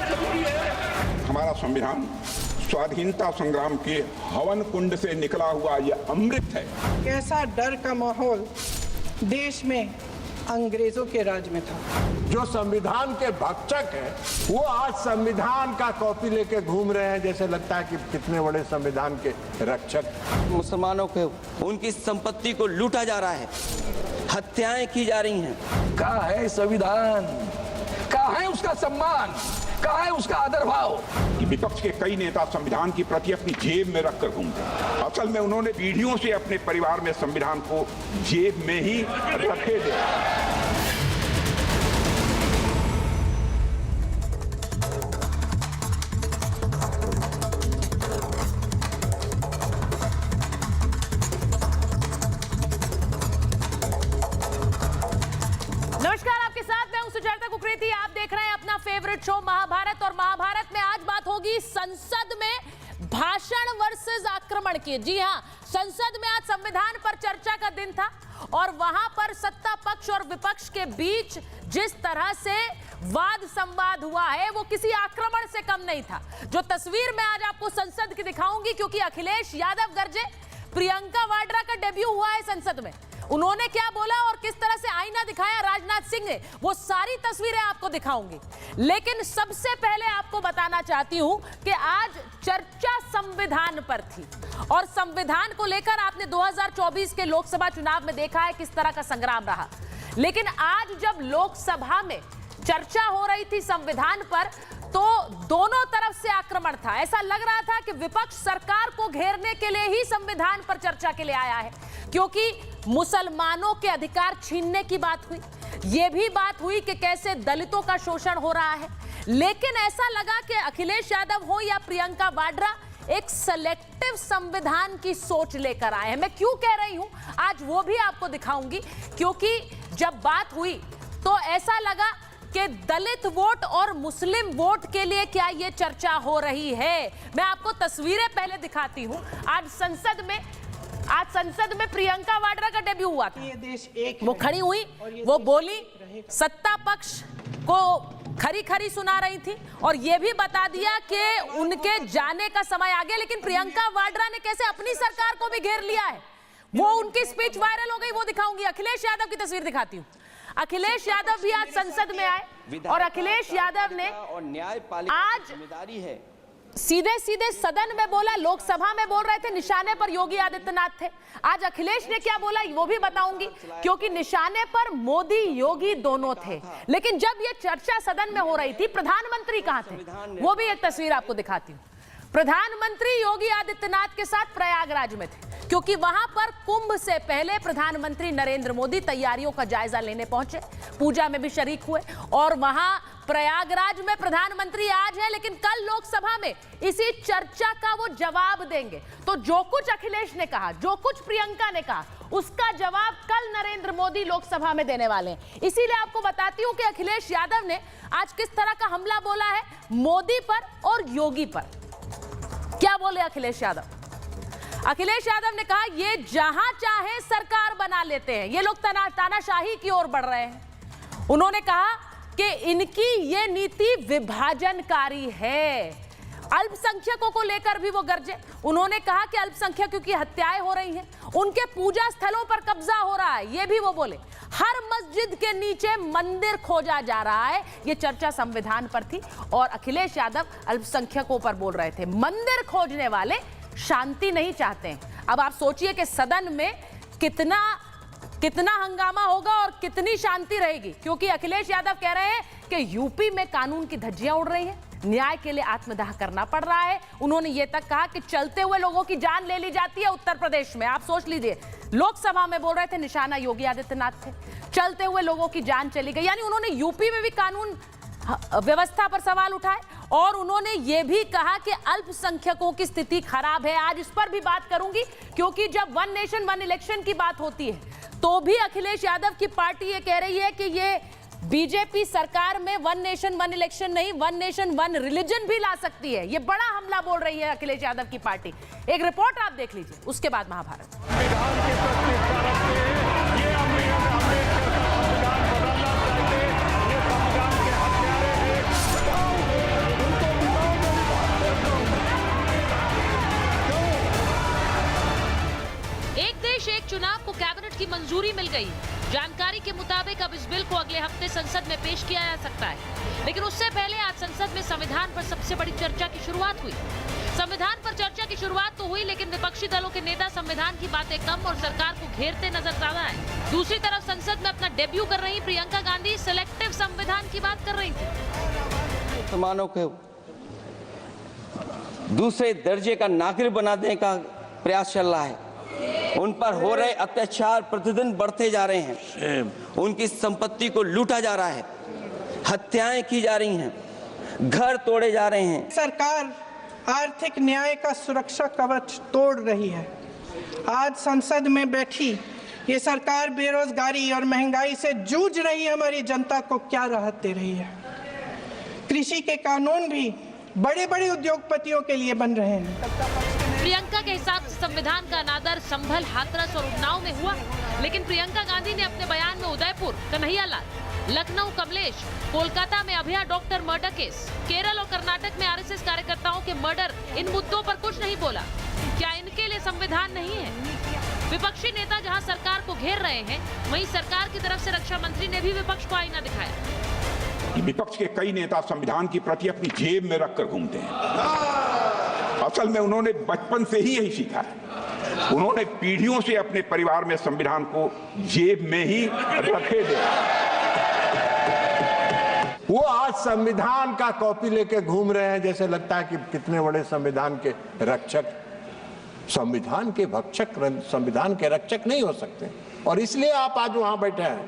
हमारा संविधान स्वाधीनता संग्राम के हवन कुंड से निकला हुआ यह अमृत है। कैसा डर का माहौल देश में अंग्रेजों के राज में था। जो संविधान के भक्षक हैं, वो आज संविधान का कॉपी लेके घूम रहे हैं, जैसे लगता है कि कितने बड़े संविधान के रक्षक। मुसलमानों को उनकी संपत्ति को लूटा जा रहा है, हत्याएं की जा रही हैं। कहाँ है संविधान? कहाँ है उसका सम्मान? कहाँ है उसका आदर भाव? विपक्ष के कई नेता संविधान की प्रति अपनी जेब में रखकर घूमते हैं। असल में उन्होंने पीढ़ियों से अपने परिवार में संविधान को जेब में ही रखे थे। आप देख रहे हैं अपना फेवरेट शो महाभारत, और महाभारत में आज बात होगी संसद में भाषण वर्सेस आक्रमण की। जी हां, संसद में आज संविधान पर चर्चा का दिन था और वहां पर सत्ता पक्ष और विपक्ष के बीच जिस तरह से वाद संवाद हुआ है वो किसी आक्रमण से कम नहीं था। जो तस्वीर मैं आज आपको संसद की दिखाऊंगी, क्योंकि अखिलेश यादव गरजे, प्रियंका वाड्रा का डेब्यू हुआ है संसद में। उन्होंने क्या बोला और किस तरह से आईना दिखाया राजनाथ सिंह ने, वो सारी तस्वीरें आपको दिखाऊंगी। लेकिन सबसे पहले आपको बताना चाहती हूं कि आज चर्चा संविधान पर थी और संविधान को लेकर आपने 2024 के लोकसभा चुनाव में देखा है किस तरह का संग्राम रहा। लेकिन आज जब लोकसभा में चर्चा हो रही थी संविधान पर, तो दोनों तरफ से आक्रमण था। ऐसा लग रहा था कि विपक्ष सरकार को घेरने के लिए ही संविधान पर चर्चा के लिए आया है, क्योंकि मुसलमानों के अधिकार छीनने की बात हुई, यह भी बात हुई कि कैसे दलितों का शोषण हो रहा है। लेकिन ऐसा लगा कि अखिलेश यादव हो या प्रियंका वाड्रा एक सेलेक्टिव संविधान की सोच लेकर आए हैं। मैं क्यों कह रही हूं, आज वो भी आपको दिखाऊंगी, क्योंकि जब बात हुई तो ऐसा लगा कि दलित वोट और मुस्लिम वोट के लिए क्या ये चर्चा हो रही है। मैं आपको तस्वीरें पहले दिखाती हूं। आज संसद में प्रियंका वाड्रा का डेब्यू हुआ था। ये देश एक वो खड़ी हुई, वो बोली, सत्ता पक्ष को खरी खरी सुना रही थी और ये भी बता दिया कि उनके जाने का समय आ गया। लेकिन प्रियंका वाड्रा ने कैसे अपनी सरकार को भी घेर लिया है, वो उनकी स्पीच वायरल हो गई, वो दिखाऊंगी। अखिलेश यादव की तस्वीर दिखाती हूँ। अखिलेश यादव भी आज संसद में आए और अखिलेश यादव ने आज जिम्मेदारी है सीधे सीधे सदन में बोला, लोकसभा में बोल रहे थे, निशाने पर योगी आदित्यनाथ थे। आज अखिलेश ने क्या बोला वो भी बताऊंगी, क्योंकि निशाने पर मोदी योगी दोनों थे। लेकिन जब ये चर्चा सदन में हो रही थी, प्रधानमंत्री कहां थे, वो भी एक तस्वीर आपको दिखाती हूं। प्रधानमंत्री योगी आदित्यनाथ के साथ प्रयागराज में थे, क्योंकि वहां पर कुंभ से पहले प्रधानमंत्री नरेंद्र मोदी तैयारियों का जायजा लेने पहुंचे, पूजा में भी शरीक हुए और वहां प्रयागराज में प्रधानमंत्री आज है, लेकिन कल लोकसभा में इसी चर्चा का वो जवाब देंगे। तो जो कुछ अखिलेश ने कहा, जो कुछ प्रियंका ने कहा, उसका जवाब कल नरेंद्र मोदी लोकसभा में देने वाले हैं। इसीलिए आपको बताती हूं कि अखिलेश यादव ने आज किस तरह का हमला बोला है मोदी पर और योगी पर। क्या बोले अखिलेश यादव? अखिलेश यादव ने कहा ये जहां चाहे सरकार बना लेते हैं, ये लोग तानाशाही की ओर बढ़ रहे हैं। उन्होंने कहा कि इनकी ये नीति विभाजनकारी है। अल्पसंख्यकों को लेकर भी वो गरजे। उन्होंने कहा कि अल्पसंख्यकों की हत्याएं हो रही हैं, उनके पूजा स्थलों पर कब्जा हो रहा है, ये भी वो बोले। हर मस्जिद के नीचे मंदिर खोजा जा रहा है। ये चर्चा संविधान पर थी और अखिलेश यादव अल्पसंख्यकों पर बोल रहे थे। मंदिर खोजने वाले शांति नहीं चाहते हैं। अब आप सोचिए कि सदन में कितना हंगामा होगा और कितनी शांति रहेगी, क्योंकि अखिलेश यादव कह रहे हैं कि यूपी में कानून की धज्जियां उड़ रही हैं, न्याय के लिए आत्मदाह करना पड़ रहा है। उन्होंने ये तक कहा कि चलते हुए लोगों की जान ले ली जाती है उत्तर प्रदेश में। आप सोच लीजिए, लोकसभा में बोल रहे थे निशाना योगी आदित्यनाथ थे, चलते हुए लोगों की जान चली गई। यानी उन्होंने यूपी में भी कानून व्यवस्था पर सवाल उठाए और उन्होंने ये भी कहा कि अल्पसंख्यकों की स्थिति खराब है। आज इस पर भी बात करूंगी, क्योंकि जब वन नेशन वन इलेक्शन की बात होती है तो भी अखिलेश यादव की पार्टी ये कह रही है कि ये बीजेपी सरकार में वन नेशन वन इलेक्शन नहीं, वन नेशन वन रिलीजन भी ला सकती है। ये बड़ा हमला बोल रही है अखिलेश यादव की पार्टी। एक रिपोर्ट आप देख लीजिए, उसके बाद महाभारत। मंजूरी मिल गई। जानकारी के मुताबिक अब इस बिल को अगले हफ्ते संसद में पेश किया जा सकता है। लेकिन उससे पहले आज संसद में संविधान पर सबसे बड़ी चर्चा की शुरुआत हुई। संविधान पर चर्चा की शुरुआत तो हुई, लेकिन विपक्षी दलों के नेता संविधान की बातें कम और सरकार को घेरते नजर ज्यादा आए। दूसरी तरफ संसद में अपना डेब्यू कर रही प्रियंका गांधी सिलेक्टिव संविधान की बात कर रही थी। मुसलमानों को दूसरे दर्जे का नागरिक बनाने का प्रयास चल रहा है। उन पर हो रहे अत्याचार प्रतिदिन बढ़ते जा रहे हैं। उनकी संपत्ति को लूटा जा रहा है, हत्याएं की जा रही हैं, घर तोड़े जा रहे हैं। सरकार आर्थिक न्याय का सुरक्षा कवच तोड़ रही है। आज संसद में बैठी ये सरकार बेरोजगारी और महंगाई से जूझ रही हमारी जनता को क्या राहत दे रही है। कृषि के कानून भी बड़े बड़े उद्योगपतियों के लिए बन रहे हैं। प्रियंका के हिसाब से संविधान का अनादर संभल, हाथरस और उन्नाव में हुआ, लेकिन प्रियंका गांधी ने अपने बयान में उदयपुर, कन्हैयालाल, लखनऊ कमलेश, कोलकाता में अभया डॉक्टर मर्डर केस, केरल और कर्नाटक में आरएसएस कार्यकर्ताओं के मर्डर, इन मुद्दों पर कुछ नहीं बोला। क्या इनके लिए संविधान नहीं है? विपक्षी नेता जहां सरकार को घेर रहे हैं, वहीं सरकार की तरफ से रक्षा मंत्री ने भी विपक्ष को आईना दिखाया। विपक्ष के कई नेता संविधान की प्रति अपनी जेब में रखकर घूमते हैं। असल में उन्होंने बचपन से ही यही सीखा है। उन्होंने पीढ़ियों से अपने परिवार में संविधान को जेब में ही रखे थे। वो आज संविधान का कॉपी लेके घूम रहे हैं, जैसे लगता है कि कितने बड़े संविधान के रक्षक। संविधान के भक्षक संविधान के रक्षक नहीं हो सकते, और इसलिए आप आज वहां बैठे हैं।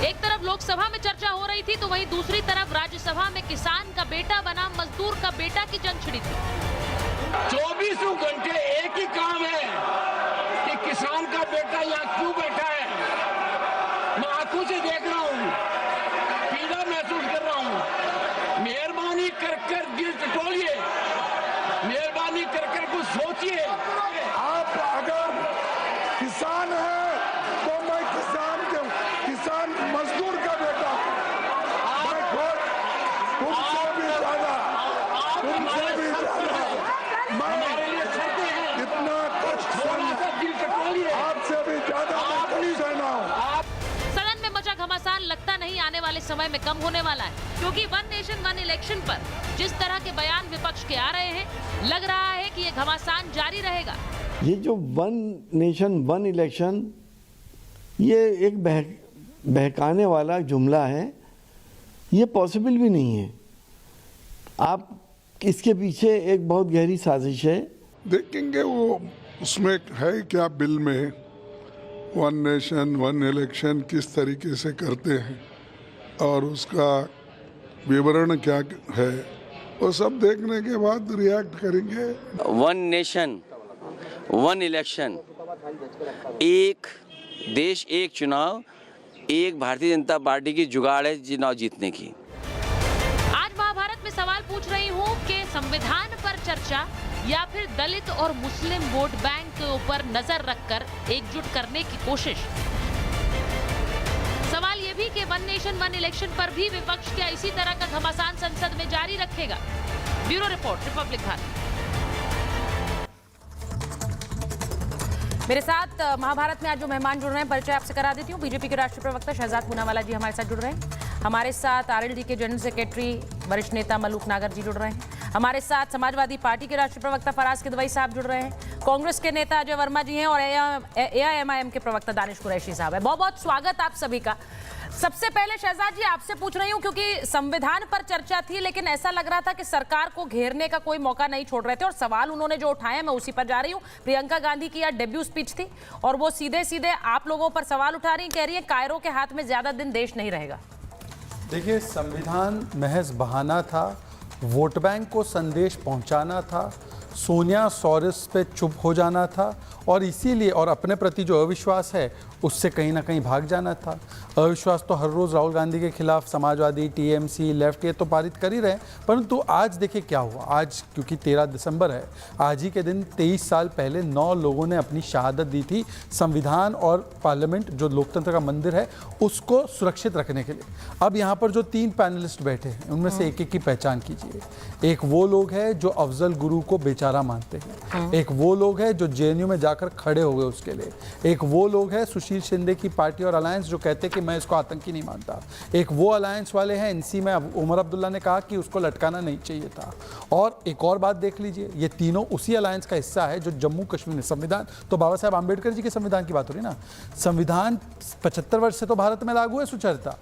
एक तरफ लोकसभा में चर्चा हो रही थी, तो वहीं दूसरी तरफ राज्यसभा में किसान का बेटा बनाम मजदूर का बेटा की जंग छिड़ी थी। 24 घंटे एक ही काम है कि किसान का बेटा यहाँ क्यों बैठा है। मैं आंखों से देख रहा हूँ, पीड़ा महसूस कर रहा हूँ। मेहरबानी कर दिल टटोलिए, मेहरबानी कर कुछ सोचिए। आप अगर किसान हैं तो मैं किसान मजदूर का बेटा, मैं खुद तुमसे भी ज्यादा मैं इतना कष्ट आपसे भी ज्यादा सहना हूं। सदन में मचा घमासान लगता नहीं आने वाले समय में कम होने वाला है, क्योंकि वन नेशन वन इलेक्शन पर जिस तरह के बयान विपक्ष के आ रहे हैं, लग रहा है कि ये घमासान जारी रहेगा। ये जो वन नेशन वन इलेक्शन, ये एक बहकाने वाला जुमला है। ये पॉसिबल भी नहीं है। आप इसके पीछे एक बहुत गहरी साजिश है। देखेंगे वो उसमें है क्या बिल में, वन नेशन वन इलेक्शन किस तरीके से करते हैं और उसका विवरण क्या है, वो सब देखने के बाद रिएक्ट करेंगे। वन नेशन वन इलेक्शन, एक देश एक चुनाव, एक भारतीय जनता पार्टी की जुगाड़ है चुनाव जीतने की। आज महाभारत में सवाल पूछ रही हूँ कि संविधान पर चर्चा या फिर दलित और मुस्लिम वोट बैंक के ऊपर नजर रखकर एकजुट करने की कोशिश। सवाल ये भी कि वन नेशन वन इलेक्शन पर भी विपक्ष क्या इसी तरह का घमासान संसद में जारी रखेगा। Bureau report, Republic Bharat. मेरे साथ महाभारत में आज जो मेहमान जुड़ रहे हैं, परिचय आपसे करा देती हूँ। बीजेपी के राष्ट्रीय प्रवक्ता शहजाद पूनावाला जी हमारे साथ जुड़ रहे हैं। हमारे साथ आरएलडी के जनरल सेक्रेटरी वरिष्ठ नेता मलूक नागर जी जुड़ रहे हैं। हमारे साथ समाजवादी पार्टी के राष्ट्रीय प्रवक्ता फराज किदवई साहब जुड़ रहे हैं। कांग्रेस के नेता अजय वर्मा जी हैं और एआईएमआईएम के प्रवक्ता दानिश कुरैशी साहब है। बहुत बहुत स्वागत आप सभी का। सबसे पहले शहजाद जी आपसे पूछ रही हूं, क्योंकि संविधान पर चर्चा थी, लेकिन ऐसा लग रहा था कि सरकार को घेरने का कोई मौका नहीं छोड़ रहे थे, और सवाल उन्होंने जो उठाए मैं उसी पर जा रही हूं। प्रियंका गांधी की आज डेब्यू स्पीच थी और वो सीधे सीधे आप लोगों पर सवाल उठा रही, कह रही है कायरो के हाथ में ज्यादा दिन देश नहीं रहेगा। देखिए, संविधान महज बहाना था, वोट बैंक को संदेश पहुंचाना था, सोनिया सॉरेस पे चुप हो जाना था, और इसीलिए और अपने प्रति जो अविश्वास है उससे कहीं ना कहीं भाग जाना था। अविश्वास तो हर रोज़ राहुल गांधी के खिलाफ समाजवादी, टीएमसी, लेफ्ट ये तो पारित कर ही रहे हैं, परंतु आज देखिए क्या हुआ। आज क्योंकि 13 दिसंबर है, आज ही के दिन 23 साल पहले 9 लोगों ने अपनी शहादत दी थी संविधान और पार्लियामेंट जो लोकतंत्र का मंदिर है उसको सुरक्षित रखने के लिए। अब यहाँ पर जो 3 पैनलिस्ट बैठे हैं उनमें से एक एक की पहचान कीजिए। एक वो लोग हैं जो अफजल गुरु को बेचारा मानते हैं, एक वो लोग हैं जो जेएनयू में जाकर खड़े हो गए उसके लिए, एक वो लोग हैं सुशील शिंदे की पार्टी और अलायंस जो कहते हैं कि मैं इसको आतंकी नहीं मानता। एक वो अलायंस वाले हैं एनसी में, उमर अब्दुल्ला ने कहा कि उसको लटकाना नहीं चाहिए था। और एक और बात देख लीजिए, ये तीनों उसी अलायंस का हिस्सा है जो जम्मू कश्मीर में संविधान, तो बाबा साहब आम्बेडकर जी के संविधान की बात हो रही ना, संविधान 75 वर्ष से तो भारत में लागू है सुचरिता,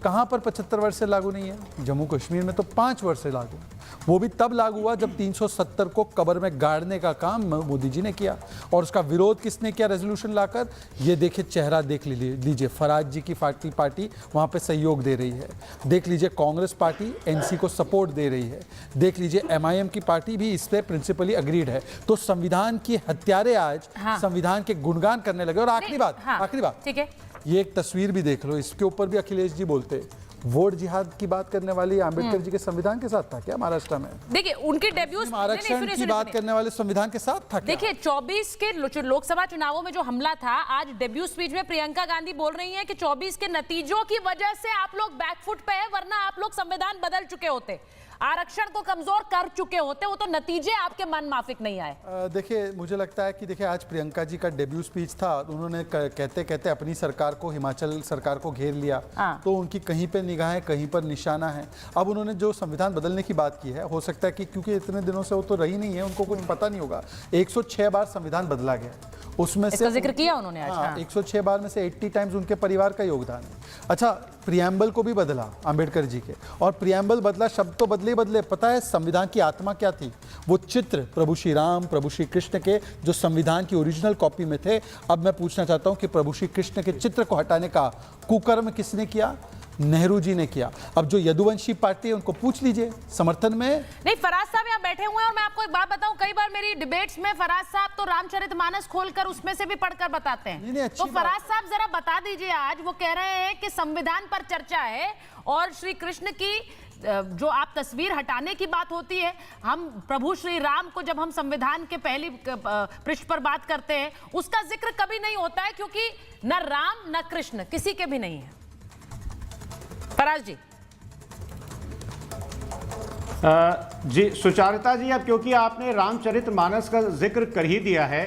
कहां पर 75 वर्ष से लागू नहीं है? जम्मू कश्मीर में तो 5 वर्ष से लागू, वो भी तब लागू हुआ जब 370 को कब्र में गाड़ने का काम मोदी जी ने किया। और उसका विरोध किसने किया रेजोल्यूशन लाकर? ये देखिए, चेहरा देख लीजिए, फराज जी की पार्टी वहां पे सहयोग दे रही है, देख लीजिए कांग्रेस पार्टी एनसी को सपोर्ट दे रही है, देख लीजिए एमआईएम की पार्टी भी इस पे प्रिंसिपली अग्रीड है। तो संविधान की हत्यारे आज संविधान के गुणगान करने लगे। और आखिरी बात ठीक है, ये एक तस्वीर भी देख लो, इसके ऊपर भी अखिलेश जी बोलते, वोट जिहाद की बात करने वाली आंबेडकर जी के संविधान के साथ था क्या महाराष्ट्र में? देखिए उनकी डेब्यू आरक्षण की बात करने वाले संविधान के साथ था क्या? देखिए 24 के लोकसभा चुनावों में जो हमला था, आज डेब्यू स्पीच में प्रियंका गांधी बोल रही हैं कि 24 के नतीजों की वजह से आप लोग बैकफुट पे है, वरना आप लोग संविधान बदल चुके होते, आरक्षण को कमजोर कर चुके होते, वो तो नतीजे आपके मन माफिक नहीं आए। देखिए मुझे लगता है कि देखिए आज प्रियंका जी का डेब्यू स्पीच था, उन्होंने कहते कहते अपनी सरकार को, हिमाचल सरकार को घेर लिया, तो उनकी कहीं पे निगाहें कहीं पर निशाना है। अब उन्होंने जो संविधान बदलने की बात की है, हो सकता है कि क्योंकि इतने दिनों से वो तो रही नहीं है, उनको कुछ पता नहीं होगा। 106 बार संविधान बदला गया, उसमें से जिक्र किया उन्होंने आज। 106 बार में से 80 टाइम्स उनके परिवार का योगदान है। अच्छा, प्रियम्बल को भी बदला आंबेडकर जी के, और प्रियम्बल बदला, शब्द तो बदले। पता है संविधान की आत्मा क्या थी? वो चित्र प्रभु श्री राम, प्रभु श्री कृष्ण के जो संविधान की ओरिजिनल कॉपी में थे। अब मैं पूछना चाहता हूं कि प्रभु श्री कृष्ण के चित्र को हटाने का कुकर्म किसने किया? नेहरू जी ने किया। अब जो यदुवंशी पार्टी है उनको पूछ लीजिए समर्थन में। नहीं, फराज साहब यहाँ बैठे हुए हैं और मैं आपको एक बात बताऊं, कई बार मेरी डिबेट्स में फराज साहब तो रामचरितमानस खोलकर उसमें से भी पढ़कर बताते हैं। तो फराज साहब जरा बता दीजिए, आज वो कह रहे हैं कि संविधान पर चर्चा है और श्री कृष्ण की जो आप तस्वीर हटाने की बात होती है, हम प्रभु श्री राम को जब हम संविधान के पहली पृष्ठ पर बात करते हैं, उसका जिक्र कभी नहीं होता है, क्योंकि न राम न कृष्ण किसी के भी नहीं है। फराज जी। जी सुचारिता जी, अब क्योंकि आपने रामचरितमानस का जिक्र कर ही दिया है,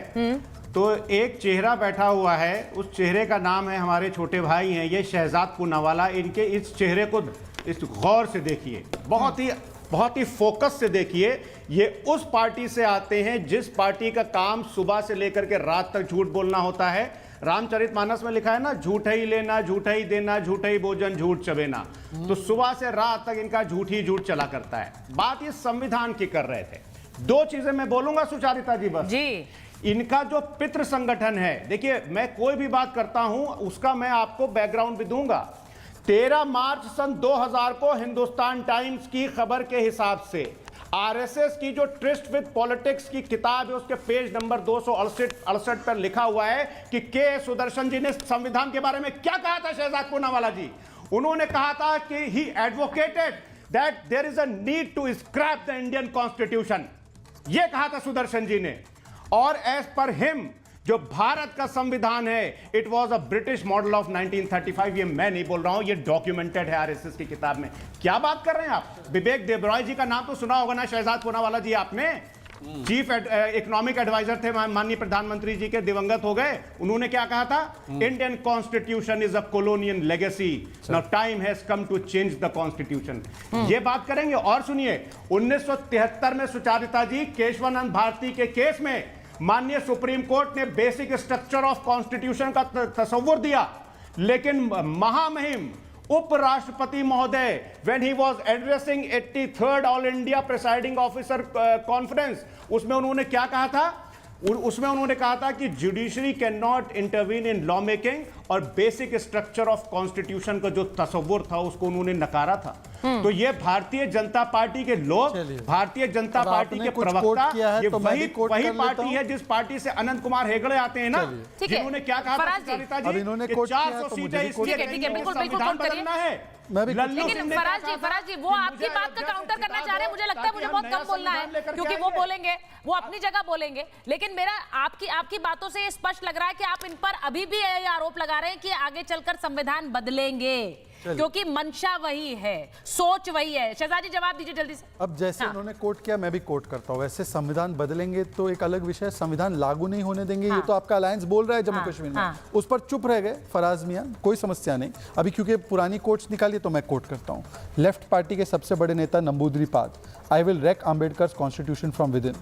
तो एक चेहरा बैठा हुआ है, उस चेहरे का नाम है, हमारे छोटे भाई हैं ये शहजाद पूनावाला। इनके इस चेहरे को इस गौर से देखिए, बहुत ही फोकस से देखिए। ये उस पार्टी से आते हैं जिस पार्टी का काम सुबह से लेकर के रात तक झूठ बोलना होता है। रामचरितमानस में लिखा है ना, झूठ ही लेना, झूठ ही देना, झूठ ही भोजन, झूठ चबेना। तो सुबह से रात तक इनका झूठ ही झूठ चला करता है। बात ये संविधान की कर रहे थे। दो चीजें मैं बोलूंगा सुचारिता जी बस जी। इनका जो पितृ संगठन है, देखिए मैं कोई भी बात करता हूं उसका मैं आपको बैकग्राउंड भी दूंगा। 13 मार्च सन 2000 को हिंदुस्तान टाइम्स की खबर के हिसाब से आरएसएस की जो ट्रिस्ट विद पॉलिटिक्स की किताब है, उसके पेज नंबर 268 पर लिखा हुआ है कि के सुदर्शन जी ने संविधान के बारे में क्या कहा था। शहजाद पूनावाला जी, उन्होंने कहा था कि he advocated that there is a need to scrap the Indian constitution. यह कहा था सुदर्शन जी ने। और एज पर हिम जो भारत का संविधान है, it was a British model of 1935। ये मैं नहीं बोल रहा हूं, ये डॉक्यूमेंटेड है आरएसएस की किताब में। क्या बात कर रहे हैं आप? विवेक देबरॉय जी का नाम तो सुना होगा ना, शहजाद पूनावाला जी आपने। चीफ इकोनॉमिक एडवाइजर थे माननीय प्रधानमंत्री जी के, दिवंगत हो गए। उन्होंने क्या कहा था? Indian constitution is a colonial legacy, now time has come to change the constitution. ये बात करेंगे। और सुनिए, 1973 में सुचारिता जी केशवानंद भारती के केस में माननीय सुप्रीम कोर्ट ने बेसिक स्ट्रक्चर ऑफ कॉन्स्टिट्यूशन का तस्वुर दिया, लेकिन महामहिम उपराष्ट्रपति महोदय when he was addressing 83rd all India presiding officer conference, उसमें उन्होंने क्या कहा था? उसमें उन्होंने कहा था कि judiciary can not intervene in law making, और बेसिक स्ट्रक्चर ऑफ कॉन्स्टिट्यूशन का जो तस्वुर था उसको उन्होंने नकारा था। तो ये भारतीय जनता पार्टी के लोग, भारतीय जनता पार्टी के प्रवक्ता, ये वही पार्टी है जिस पार्टी से अनंत कुमार हेगड़े आते हैं ना, जिन्होंने क्या कहा था सुचारिता जी, 400 सीटें इसलिए संविधान बदलना है। लेकिन फराज जी वो आपकी बात का काउंटर करना चाह रहे हैं। मुझे लगता है मुझे बहुत कम बोलना है, क्योंकि वो बोलेंगे, वो अपनी जगह बोलेंगे। लेकिन मेरा आपकी बातों से ये स्पष्ट लग रहा है कि आप इन पर अभी भी ये आरोप लगा रहे हैं कि आगे चलकर संविधान बदलेंगे। क्योंकि मंशा वही है, सोच वही है। शहजाद जी जवाब दीजिए जल्दी से। अब जैसे उन्होंने कोट किया मैं भी कोट करता हूँ। वैसे संविधान बदलेंगे तो एक अलग विषय, संविधान लागू नहीं होने देंगे ये तो आपका अलायंस बोल रहा है जम्मू कश्मीर में, उस पर चुप रह गए फराज मियां, कोई समस्या नहीं। अभी क्योंकि पुरानी कोट्स निकाली तो मैं कोट करता हूँ। लेफ्ट पार्टी के सबसे बड़े नेता Namboodiripad, I will wreck Ambedkar constitution from within.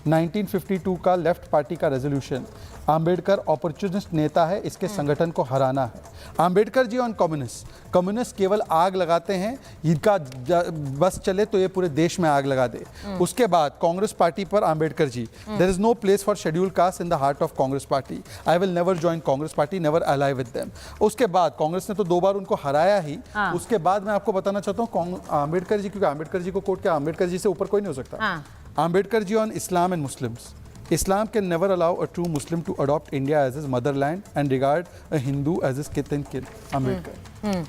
1952 का लेफ्ट पार्टी का रेजोल्यूशन, आम्बेडकर अपॉर्चुनिस्ट नेता है, इसके संगठन को हराना है। आम्बेडकर जी ऑन कम्युनिस्ट केवल आग लगाते हैं, इनका बस चले तो ये पूरे देश में आग लगा दे। उसके बाद कांग्रेस पार्टी पर Ambedkar ji, there is no place for schedule caste in the heart of Congress party, I will never join Congress party, never ally with them. उसके बाद कांग्रेस ने तो 2 बार उनको हराया ही। उसके बाद मैं आपको बताना चाहता हूँ आम्बेडकर जी, क्योंकि आम्बेडकर जी को कोट किया, आम्बेडकर जी से ऊपर कोई नहीं हो सकता। Ambedkar ji on Islam and Muslims, Islam can never allow a true Muslim to adopt India as his motherland and regard a Hindu as his kith and kin. Ambedkar.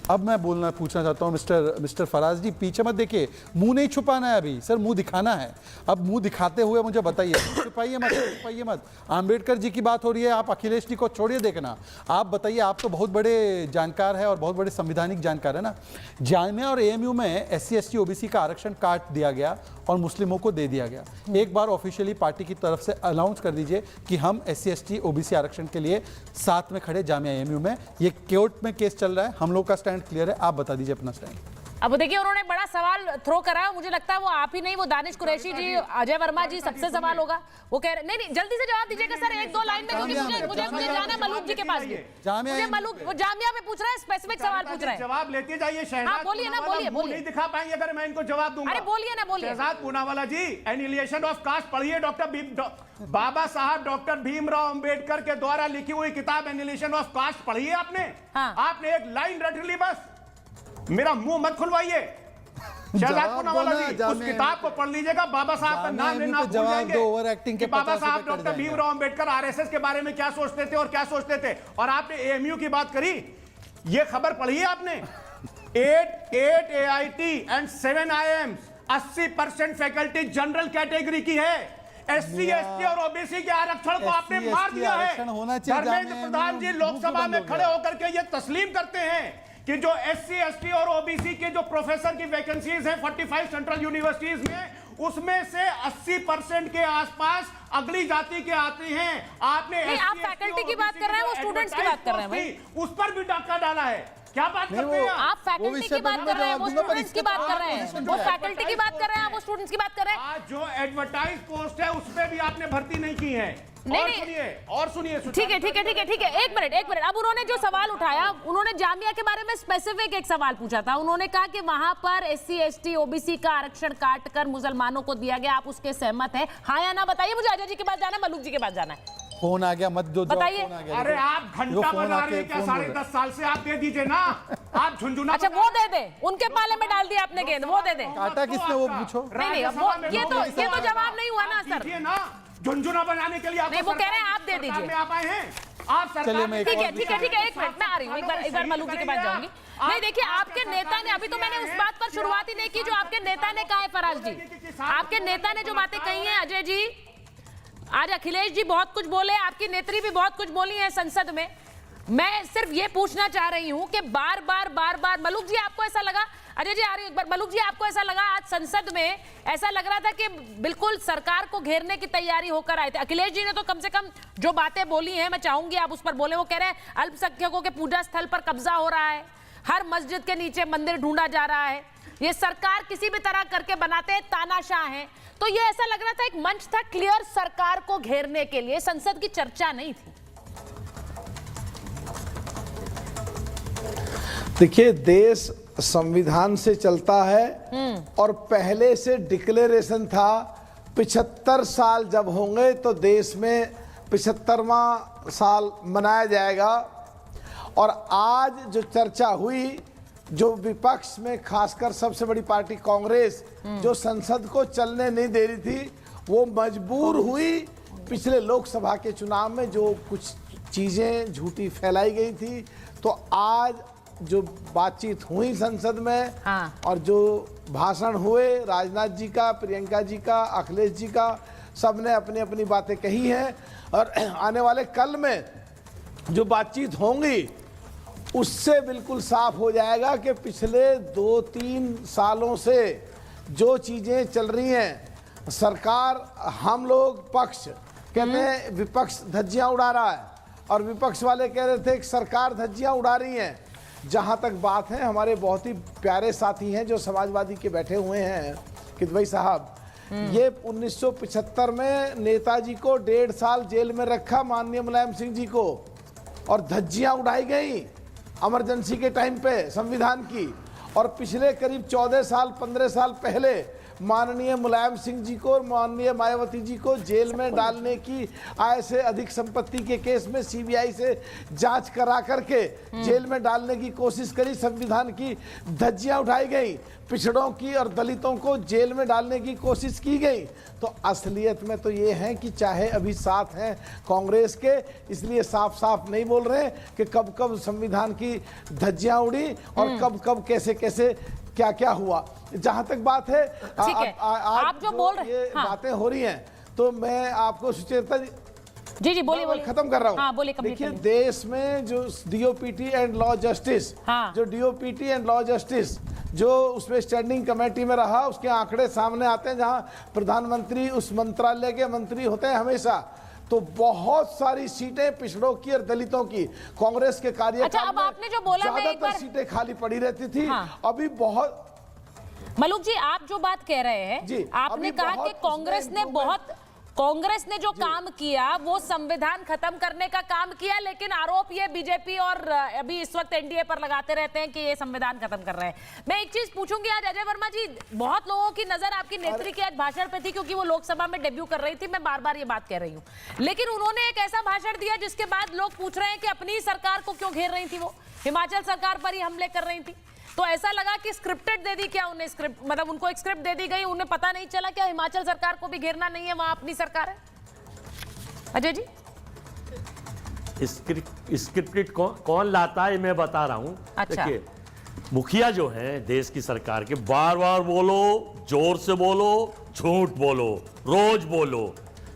अब मैं पूछना चाहता हूँ मिस्टर फराज जी, पीछे मत देखिए, मुंह नहीं छुपाना है अभी सर, मुंह दिखाना है। अब मुंह दिखाते हुए मुझे बताइए, छुपाइए मत। आम्बेडकर जी की बात हो रही है, आप अखिलेश जी को छोड़िए देखना, आप बताइए, आप तो बहुत बड़े जानकार है और बहुत बड़े संवैधानिक जानकार है ना। जामिया और AMU में SC ST OBC का आरक्षण काट दिया गया और मुस्लिमों को दे दिया गया। एक बार ऑफिशियली पार्टी की तरफ से अनाउंस कर दीजिए कि हम SC ST OBC आरक्षण के लिए साथ में खड़े जामिया AMU में। ये कोर्ट में केस चल रहा है, हम लोग का स्टैंड क्लियर है, आप बता दीजिए अपना स्टैंड। अब देखिए उन्होंने बड़ा सवाल थ्रो करा, मुझे लगता है वो आप ही नहीं, वो दानिश कुरैशी जी, अजय वर्मा जी, सबसे सवाल होगा। वो कह रहे नहीं जल्दी से जवाब दीजिएगा सर, 1-2 लाइन में, क्योंकि मुझे जाना मलूक जी के पास। मुझे मलूक, वो जामिया में पूछ रहा है, स्पेसिफिक सवाल पूछ रहा है। जवाब लेते जाइए शहजाद। बोलिए ना, बोलिए। नहीं दिखा पाएंगे अगर मैं इनको जवाब दूंगा। अरे बोलिए ना, बोलिए। शहजाद पूनावाला जी, एनिहिलेशन ऑफ कास्ट पढ़िए, बाबा साहब डॉक्टर भीमराव अंबेडकर के द्वारा लिखी हुई किताब एनिहिलेशन ऑफ कास्ट पढ़िए आपने। आपने एक लाइन रट ली बस, मेरा मुंह मत खुलवाइए। शहजाद पूनावाला जी, उस किताब को पढ़ लीजिएगा, बाबा साहब का नाम लेना भूल जाएंगे कि बाबा साहब डॉक्टर भीमराव अंबेडकर RSS के बारे में क्या सोचते थे और क्या सोचते थे। और आपने AMU की बात करी, ये खबर पढ़ी है आपने, 8 AIT and 7 IIMs, 80% faculty general category की है। SC ST और OBC के आरक्षण को आपने मार दिया है। धर्मेंद्र प्रधान जी लोकसभा में खड़े होकर के ये तस्लीम करते हैं कि जो SC ST और OBC के जो प्रोफेसर की वैकेंसीज हैं 45 सेंट्रल यूनिवर्सिटीज में, उसमें से 80% के आसपास अगली जाति के आते हैं। आपने आप फैकल्टी की बात कर रहे हैं, वो स्टूडेंट्स की बात कर रहे हैं भाई, उस पर भी डाका डाला है। क्या बात करते हैं आप? फैकल्टी की बात कर रहे हैं, वो स्टूडेंट्स की बात कर रहे हैं। वो फैकल्टी की बात कर रहे हैं, वो स्टूडेंट्स की बात कर रहे हैं। आज जो एडवर्टाइज पोस्ट है उसमें भी आपने भर्ती नहीं की है। और सुनिए ठीक है, एक मिनट। अब उन्होंने जो सवाल उठाया, उन्होंने जामिया के बारे में स्पेसिफिक एक सवाल पूछा था। उन्होंने कहा कि वहां पर SC ST OBC का आरक्षण काट कर मुसलमानों को दिया गया, आप उसके सहमत हैं, हाँ या ना बताइए। मुझे अजय जी के पास जाना है, मलूक जी के पास जाना है। फोन आ गया, मत दो, बताइए। अरे आप घंटा बना रहे हैं क्या? 10.5 साल से आप दे दीजिए ना, आप झुंझुना। अच्छा वो दे दे, उनके पाले में डाल दिया आपने गेंद, वो दे दे। काटा किसने वो पूछो। नहीं, ये तो जवाब नहीं हुआ ना सर। झुंझुना बनाने के लिए नहीं, वो कह रहे हैं आप दे दीजिए। आप आए हैं, आप सरकार में। ठीक है, एक मिनट, मैं आ रही हूँ, एक बार मलूक जी के पास जाऊंगी। नहीं देखिए, आपके नेता ने, अभी तो मैंने उस बात पर शुरुआत ही नहीं की जो आपके नेता ने कहा है फराज जी। आपके नेता ने जो बातें कही हैं अजय जी, आज अखिलेश जी बहुत कुछ बोले, आपकी नेत्री भी बहुत कुछ बोली है संसद में। मैं सिर्फ ये पूछना चाह रही हूं कि बार बार मलूक जी आपको ऐसा लगा, अजय जी आ रही हूं, मलूक जी आपको ऐसा लगा आज संसद में, ऐसा लग रहा था कि बिल्कुल सरकार को घेरने की तैयारी होकर आए थे। अखिलेश जी ने तो कम से कम जो बातें बोली हैं, मैं चाहूंगी आप उस पर बोले। वो कह रहे हैं अल्पसंख्यकों के पूजा स्थल पर कब्जा हो रहा है, हर मस्जिद के नीचे मंदिर ढूंढा जा रहा है, ये सरकार किसी भी तरह करके बनाते हैं, तानाशाह हैं। तो ये ऐसा लग रहा था एक मंच था क्लियर सरकार को घेरने के लिए, संसद की चर्चा नहीं थी। देखिए, देश संविधान से चलता है और पहले से डिक्लेरेशन था 75 साल जब होंगे तो देश में 75वां साल मनाया जाएगा। और आज जो चर्चा हुई, जो विपक्ष में खासकर सबसे बड़ी पार्टी कांग्रेस जो संसद को चलने नहीं दे रही थी, वो मजबूर हुई पिछले लोकसभा के चुनाव में जो कुछ चीजें झूठी फैलाई गई थी। तो आज जो बातचीत हुई संसद में और जो भाषण हुए राजनाथ जी का, प्रियंका जी का, अखिलेश जी का, सबने अपनी अपनी बातें कही हैं। और आने वाले कल में जो बातचीत होंगी उससे बिल्कुल साफ हो जाएगा कि पिछले 2-3 सालों से जो चीजें चल रही हैं, सरकार, हम लोग पक्ष कहते हैं विपक्ष धज्जियां उड़ा रहा है और विपक्ष वाले कह रहे थे कि सरकार धज्जियां उड़ा रही है। जहां तक बात है, हमारे बहुत ही प्यारे साथी हैं जो समाजवादी के बैठे हुए हैं किदवई साहब, ये 1975 में नेताजी को 1.5 साल जेल में रखा, माननीय मुलायम सिंह जी को, और धज्जियां उड़ाई गई इमरजेंसी के टाइम पे संविधान की। और पिछले करीब 14 साल 15 साल पहले माननीय मुलायम सिंह जी को और माननीय मायावती जी को जेल में डालने की, आय से अधिक संपत्ति के केस में सीबीआई से जांच करा करके जेल में डालने की कोशिश करी, संविधान की धज्जियां उठाई गई, पिछड़ों की और दलितों को जेल में डालने की कोशिश की गई। तो असलियत में तो ये है कि चाहे अभी साथ हैं कांग्रेस के, इसलिए साफ साफ नहीं बोल रहे कि कब कब संविधान की धज्जियां उड़ी और कब कब कैसे कैसे क्या क्या हुआ। जहां तक बात है, आप जो बोल रहे ये बातें हो रही हैं, तो मैं आपको सुचेता जी बोलिए बोलिए, खत्म कर रहा हूँ। हाँ, बोलिए, देखिए, देश में जो डीओपीटी एंड लॉ जस्टिस, जो डीओपीटी एंड लॉ जस्टिस जो उसमें स्टैंडिंग कमेटी में रहा, उसके आंकड़े सामने आते हैं, जहां प्रधानमंत्री उस मंत्रालय के मंत्री होते हैं हमेशा। तो बहुत सारी सीटें पिछड़ों की और दलितों की कांग्रेस के कार्यकाल अब आपने जो बोला, मैं एक बार सीटें खाली पड़ी रहती थी। अभी बहुत, मलूक जी आप जो बात कह रहे हैं, आपने कहा कि कांग्रेस ने जो काम किया वो संविधान खत्म करने का काम किया, लेकिन आरोप ये बीजेपी और अभी इस वक्त एनडीए पर लगाते रहते हैं कि ये संविधान खत्म कर रहे हैं। मैं एक चीज पूछूंगी, आज अजय वर्मा जी, बहुत लोगों की नजर आपकी नेत्री के आज भाषण पे थी, क्योंकि वो लोकसभा में डेब्यू कर रही थी, मैं बार बार ये बात कह रही हूँ, लेकिन उन्होंने एक ऐसा भाषण दिया जिसके बाद लोग पूछ रहे हैं कि अपनी सरकार को क्यों घेर रही थी, वो हिमाचल सरकार पर ही हमले कर रही थी। तो ऐसा लगा कि स्क्रिप्टेड दे दी क्या उन्हें, स्क्रिप्ट मतलब उनको एक स्क्रिप्ट दे दी गई, उन्हें पता नहीं चला क्या हिमाचल सरकार को भी घेरना नहीं है, वहां अपनी सरकार है। अजय जी, स्क्रिप्टेड कौन लाता है मैं बता रहा हूं। अच्छा। देखिए, मुखिया जो है देश की सरकार के, बार बार बोलो, जोर से बोलो, झूठ बोलो, रोज बोलो,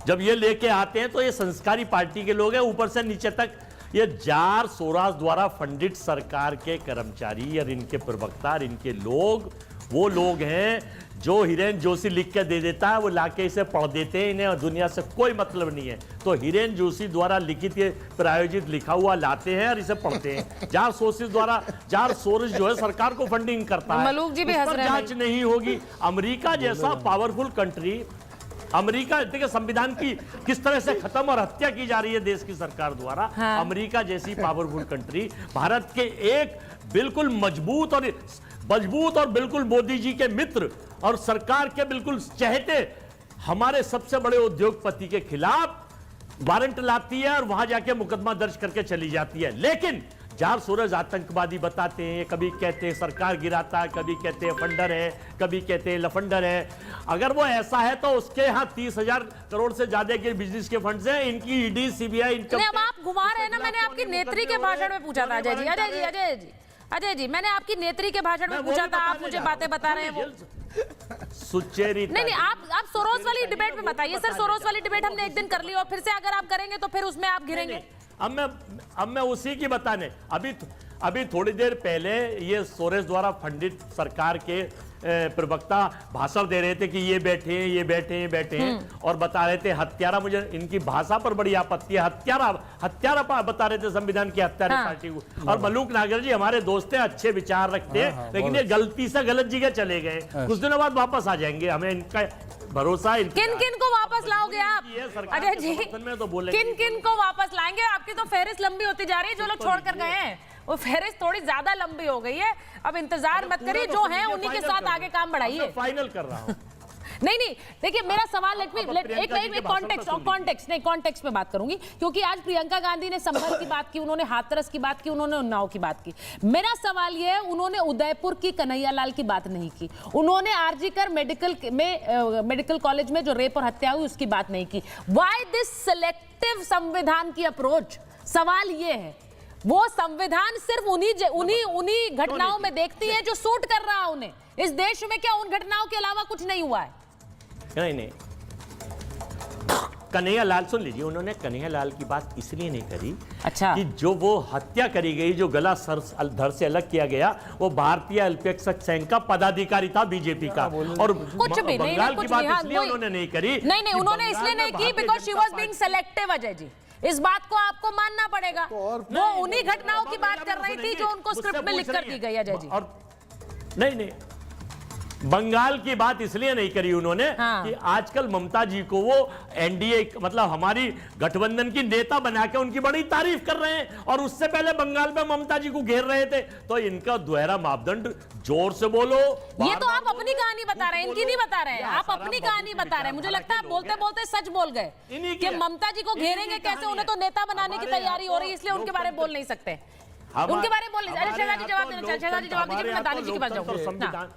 जब ये लेके आते हैं तो ये संस्कारी पार्टी के लोग हैं, ऊपर से नीचे तक ये जार सोराज द्वारा फंडित सरकार के कर्मचारी और इनके प्रवक्ता और इनके लोग वो लोग हैं जो हिरेन जोशी लिख के दे देता है, वो लाके इसे पढ़ देते हैं, इन्हें दुनिया से कोई मतलब नहीं है। तो हिरेन जोशी द्वारा लिखित ये प्रायोजित लिखा हुआ लाते हैं और इसे पढ़ते हैं। जार सोरेज जो है सरकार को फंडिंग करता है, मलूक जी भी हंस रहे हैं। जांच नहीं होगी। अमेरिका जैसा पावरफुल कंट्री, अमेरिका देखिए संविधान की किस तरह से खत्म और हत्या की जा रही है देश की सरकार द्वारा। अमेरिका जैसी पावरफुल कंट्री भारत के एक बिल्कुल मजबूत और बिल्कुल मोदी जी के मित्र और सरकार के बिल्कुल चहेते हमारे सबसे बड़े उद्योगपति के खिलाफ वारंट लाती है और वहां जाके मुकदमा दर्ज करके चली जाती है। लेकिन जार सूरज आतंकवादी बताते हैं, कभी कहते हैं सरकार गिराता है, कभी कहते हैं फंडर है, कभी कहते हैं लफंडर है। अगर वो ऐसा है तो उसके यहाँ 30,000 करोड़ से ज्यादा के बिजनेस के फंड्स हैं, इनकी ईडी सीबीआई इनकम। अब आप घुमा रहे हैं ना, मैंने आपकी नेत्री के भाषण में पूछा था अजय जी, मैंने आपकी नेत्री के भाषण में पूछा था, आप मुझे बातें बता रहे हैं वो सुचेरी। नहीं, आप सोरोस वाली डिबेट में बताइए सर। सोरोस वाली डिबेट हमने एक दिन कर ली और फिर से अगर आप करेंगे तो फिर उसमें आप गिरेंगे। अब मैं उसी की बताने, अभी थोड़ी देर पहले ये सोरेस द्वारा फंडित सरकार के प्रवक्ता भाषण दे रहे थे कि ये बैठे हैं और बता रहे थे हत्यारा। मुझे इनकी भाषा पर बड़ी आपत्ति है, हत्यारा बता रहे थे संविधान की हत्यारा पार्टी को। और मलूक नागर जी हमारे दोस्त हैं, अच्छे विचार रखते हैं, लेकिन ये गलती से गलत जगह चले गए, कुछ दिनों बाद वापस आ जाएंगे, हमें इनका भरोसा है। किन को वापस लाओगे आप अजय जी? किन को वापस लाएंगे? आपकी तो फहरिस्त लंबी होती जा रही है, जो लोग छोड़ कर गए हैं वो फहरिस्त थोड़ी ज्यादा लंबी हो गई है। अब इंतजार मत करिए, जो है उन्हीं के साथ आगे काम बढ़ाइए। फाइनल कर रहा हूं। नहीं, देखिए मेरा सवाल कॉन्टेक्स्ट में बात करूंगी, क्योंकि आज प्रियंका गांधी ने संभल की बात की, उन्होंने हाथरस की बात की, उन्होंने उन्नाव की बात की। मेरा सवाल यह है, उन्होंने उदयपुर की कन्हैयालाल की बात नहीं की, उन्होंने आरजीकर मेडिकल कॉलेज में जो रेप और हत्या हुई उसकी बात नहीं की। व्हाई दिस सिलेक्टिव संविधान की अप्रोच? सवाल यह है, वो संविधान सिर्फ उन्हीं घटनाओं में देखती है जो सूट कर रहा है उन्हें। इस देश में क्या उन घटनाओं के अलावा कुछ नहीं हुआ है? नहीं कन्हैयालाल, सुन लीजिए, उन्होंने कन्हैयालाल की बात इसलिए नहीं करी अच्छा कि जो वो हत्या करी गई, जो गला सर धड़ से अलग किया गया, वो भारतीय अल्पसंख्यक संघ का पदाधिकारी था बीजेपी का। और कुछ भी नहीं, बंगाल कुछ की बात नहीं, हाँ, इसलिए वही- उन्होंने नहीं करी। नहीं, उन्होंने इसलिए नहीं की because she was being selective. Ajay ji, इस बात को आपको मानना पड़ेगा। वो उन्हीं घटनाओं की बात कर रही थी जो उनको स्क्रिप्ट में लिख कर दी गई। अजय जी, और नहीं, बंगाल की बात इसलिए नहीं करी उन्होंने कि आजकल ममता जी को वो एनडीए मतलब हमारी गठबंधन की नेता बना के उनकी बड़ी तारीफ कर रहे हैं, और उससे पहले बंगाल में ममता जी को घेर रहे थे। तो इनका दोहरा मापदंड, जोर से बोलो। ये तो आप अपनी कहानी बता रहे हैं, इनकी नहीं बता रहे हैं। आप अपनी कहानी बता रहे हैं। मुझे लगता है आप बोलते बोलते सच बोल गए कि ममता जी को घेरेंगे कैसे, उन्हें तो नेता बनाने की तैयारी हो रही है, इसलिए उनके बारे में बोल नहीं सकते। उनके बारे में बोल नहीं। अरे शहजाद जी जवाब देना, शहजाद जी जवाब दीजिए, मैं दानिश जी के पास जाऊंगा।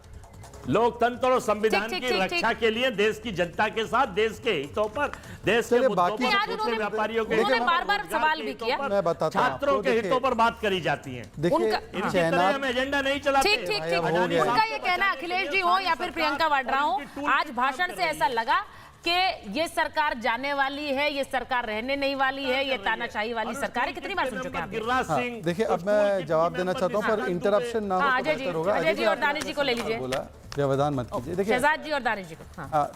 लोकतंत्र और संविधान की रक्षा के लिए देश की जनता के साथ, देश के हितों पर, देश के मुद्दों पर, दूसरे व्यापारियों के बार-बार सवाल भी किया, मैं बताता हूं, छात्रों के हितों पर बात करी जाती है। देखिए हम एजेंडा नहीं चलाते। ठीक। उनका ये कहना, अखिलेश जी हो या फिर प्रियंका वाड्रा हो, आज भाषण से ऐसा लगा कि ये सरकार जाने वाली है, ये सरकार रहने नहीं वाली है, ये तानाशाही वाली सरकार है। कितनी बार सुन चुके हैं आप? देखिए, अब मैं जवाब देना चाहता हूं, पर इंटरप्शन ना हो अजय जी और दानिश जी को ले लीजिए। बोला व्यवधान मत कीजिए। देखिए, शहजाद जी और दानिश जी को।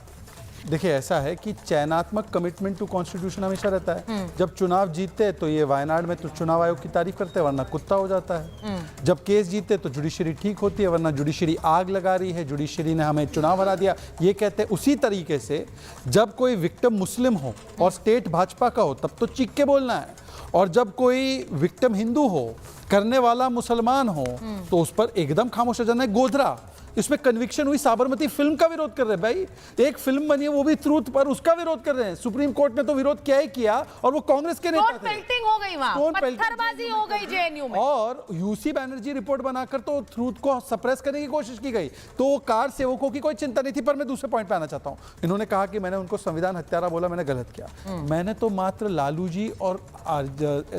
देखिए, ऐसा है कि चयनात्मक कमिटमेंट टू कॉन्स्टिट्यूशन हमेशा रहता है। जब चुनाव जीतते हैं तो ये वायनाड में तो चुनाव आयोग की तारीफ करते हैं, वरना कुत्ता हो जाता है। जब केस जीतते तो जुडिशरी ठीक होती है, वरना जुडिशरी आग लगा रही है, जुडिशरी ने हमें चुनाव हरा दिया, ये कहते हैं। उसी तरीके से जब कोई विक्टिम मुस्लिम हो और स्टेट भाजपा का हो तब तो चीख के बोलना है, और जब कोई विक्टिम हिंदू हो, करने वाला मुसलमान हो, तो उस पर एकदम खामोश हो जाना है। गोधरा, इसमें कन्विक्शन हुई, साबरमती फिल्म का विरोध कर रहे हैं भाई। एक फिल्म बनी है वो भी ट्रूथ पर, उसका विरोध कर रहे हैं। सुप्रीम कोर्ट ने तो विरोध क्या ही किया, और वो कांग्रेस के नेता थे। पेल्टिंग हो गई वहां, पत्थरबाजी हो गई जेएनयू में, और यूसी बनर्जी रिपोर्ट बनाकर तो ट्रूथ को सप्रेस करने की कोशिश की गई। तो कार सेवकों की कोई चिंता नहीं थी। पर मैं दूसरे पॉइंट पे आना चाहता हूं। इन्होंने कहा कि मैंने उनको संविधान हत्यारा बोला, मैंने गलत किया। मैंने तो मात्र लालू जी और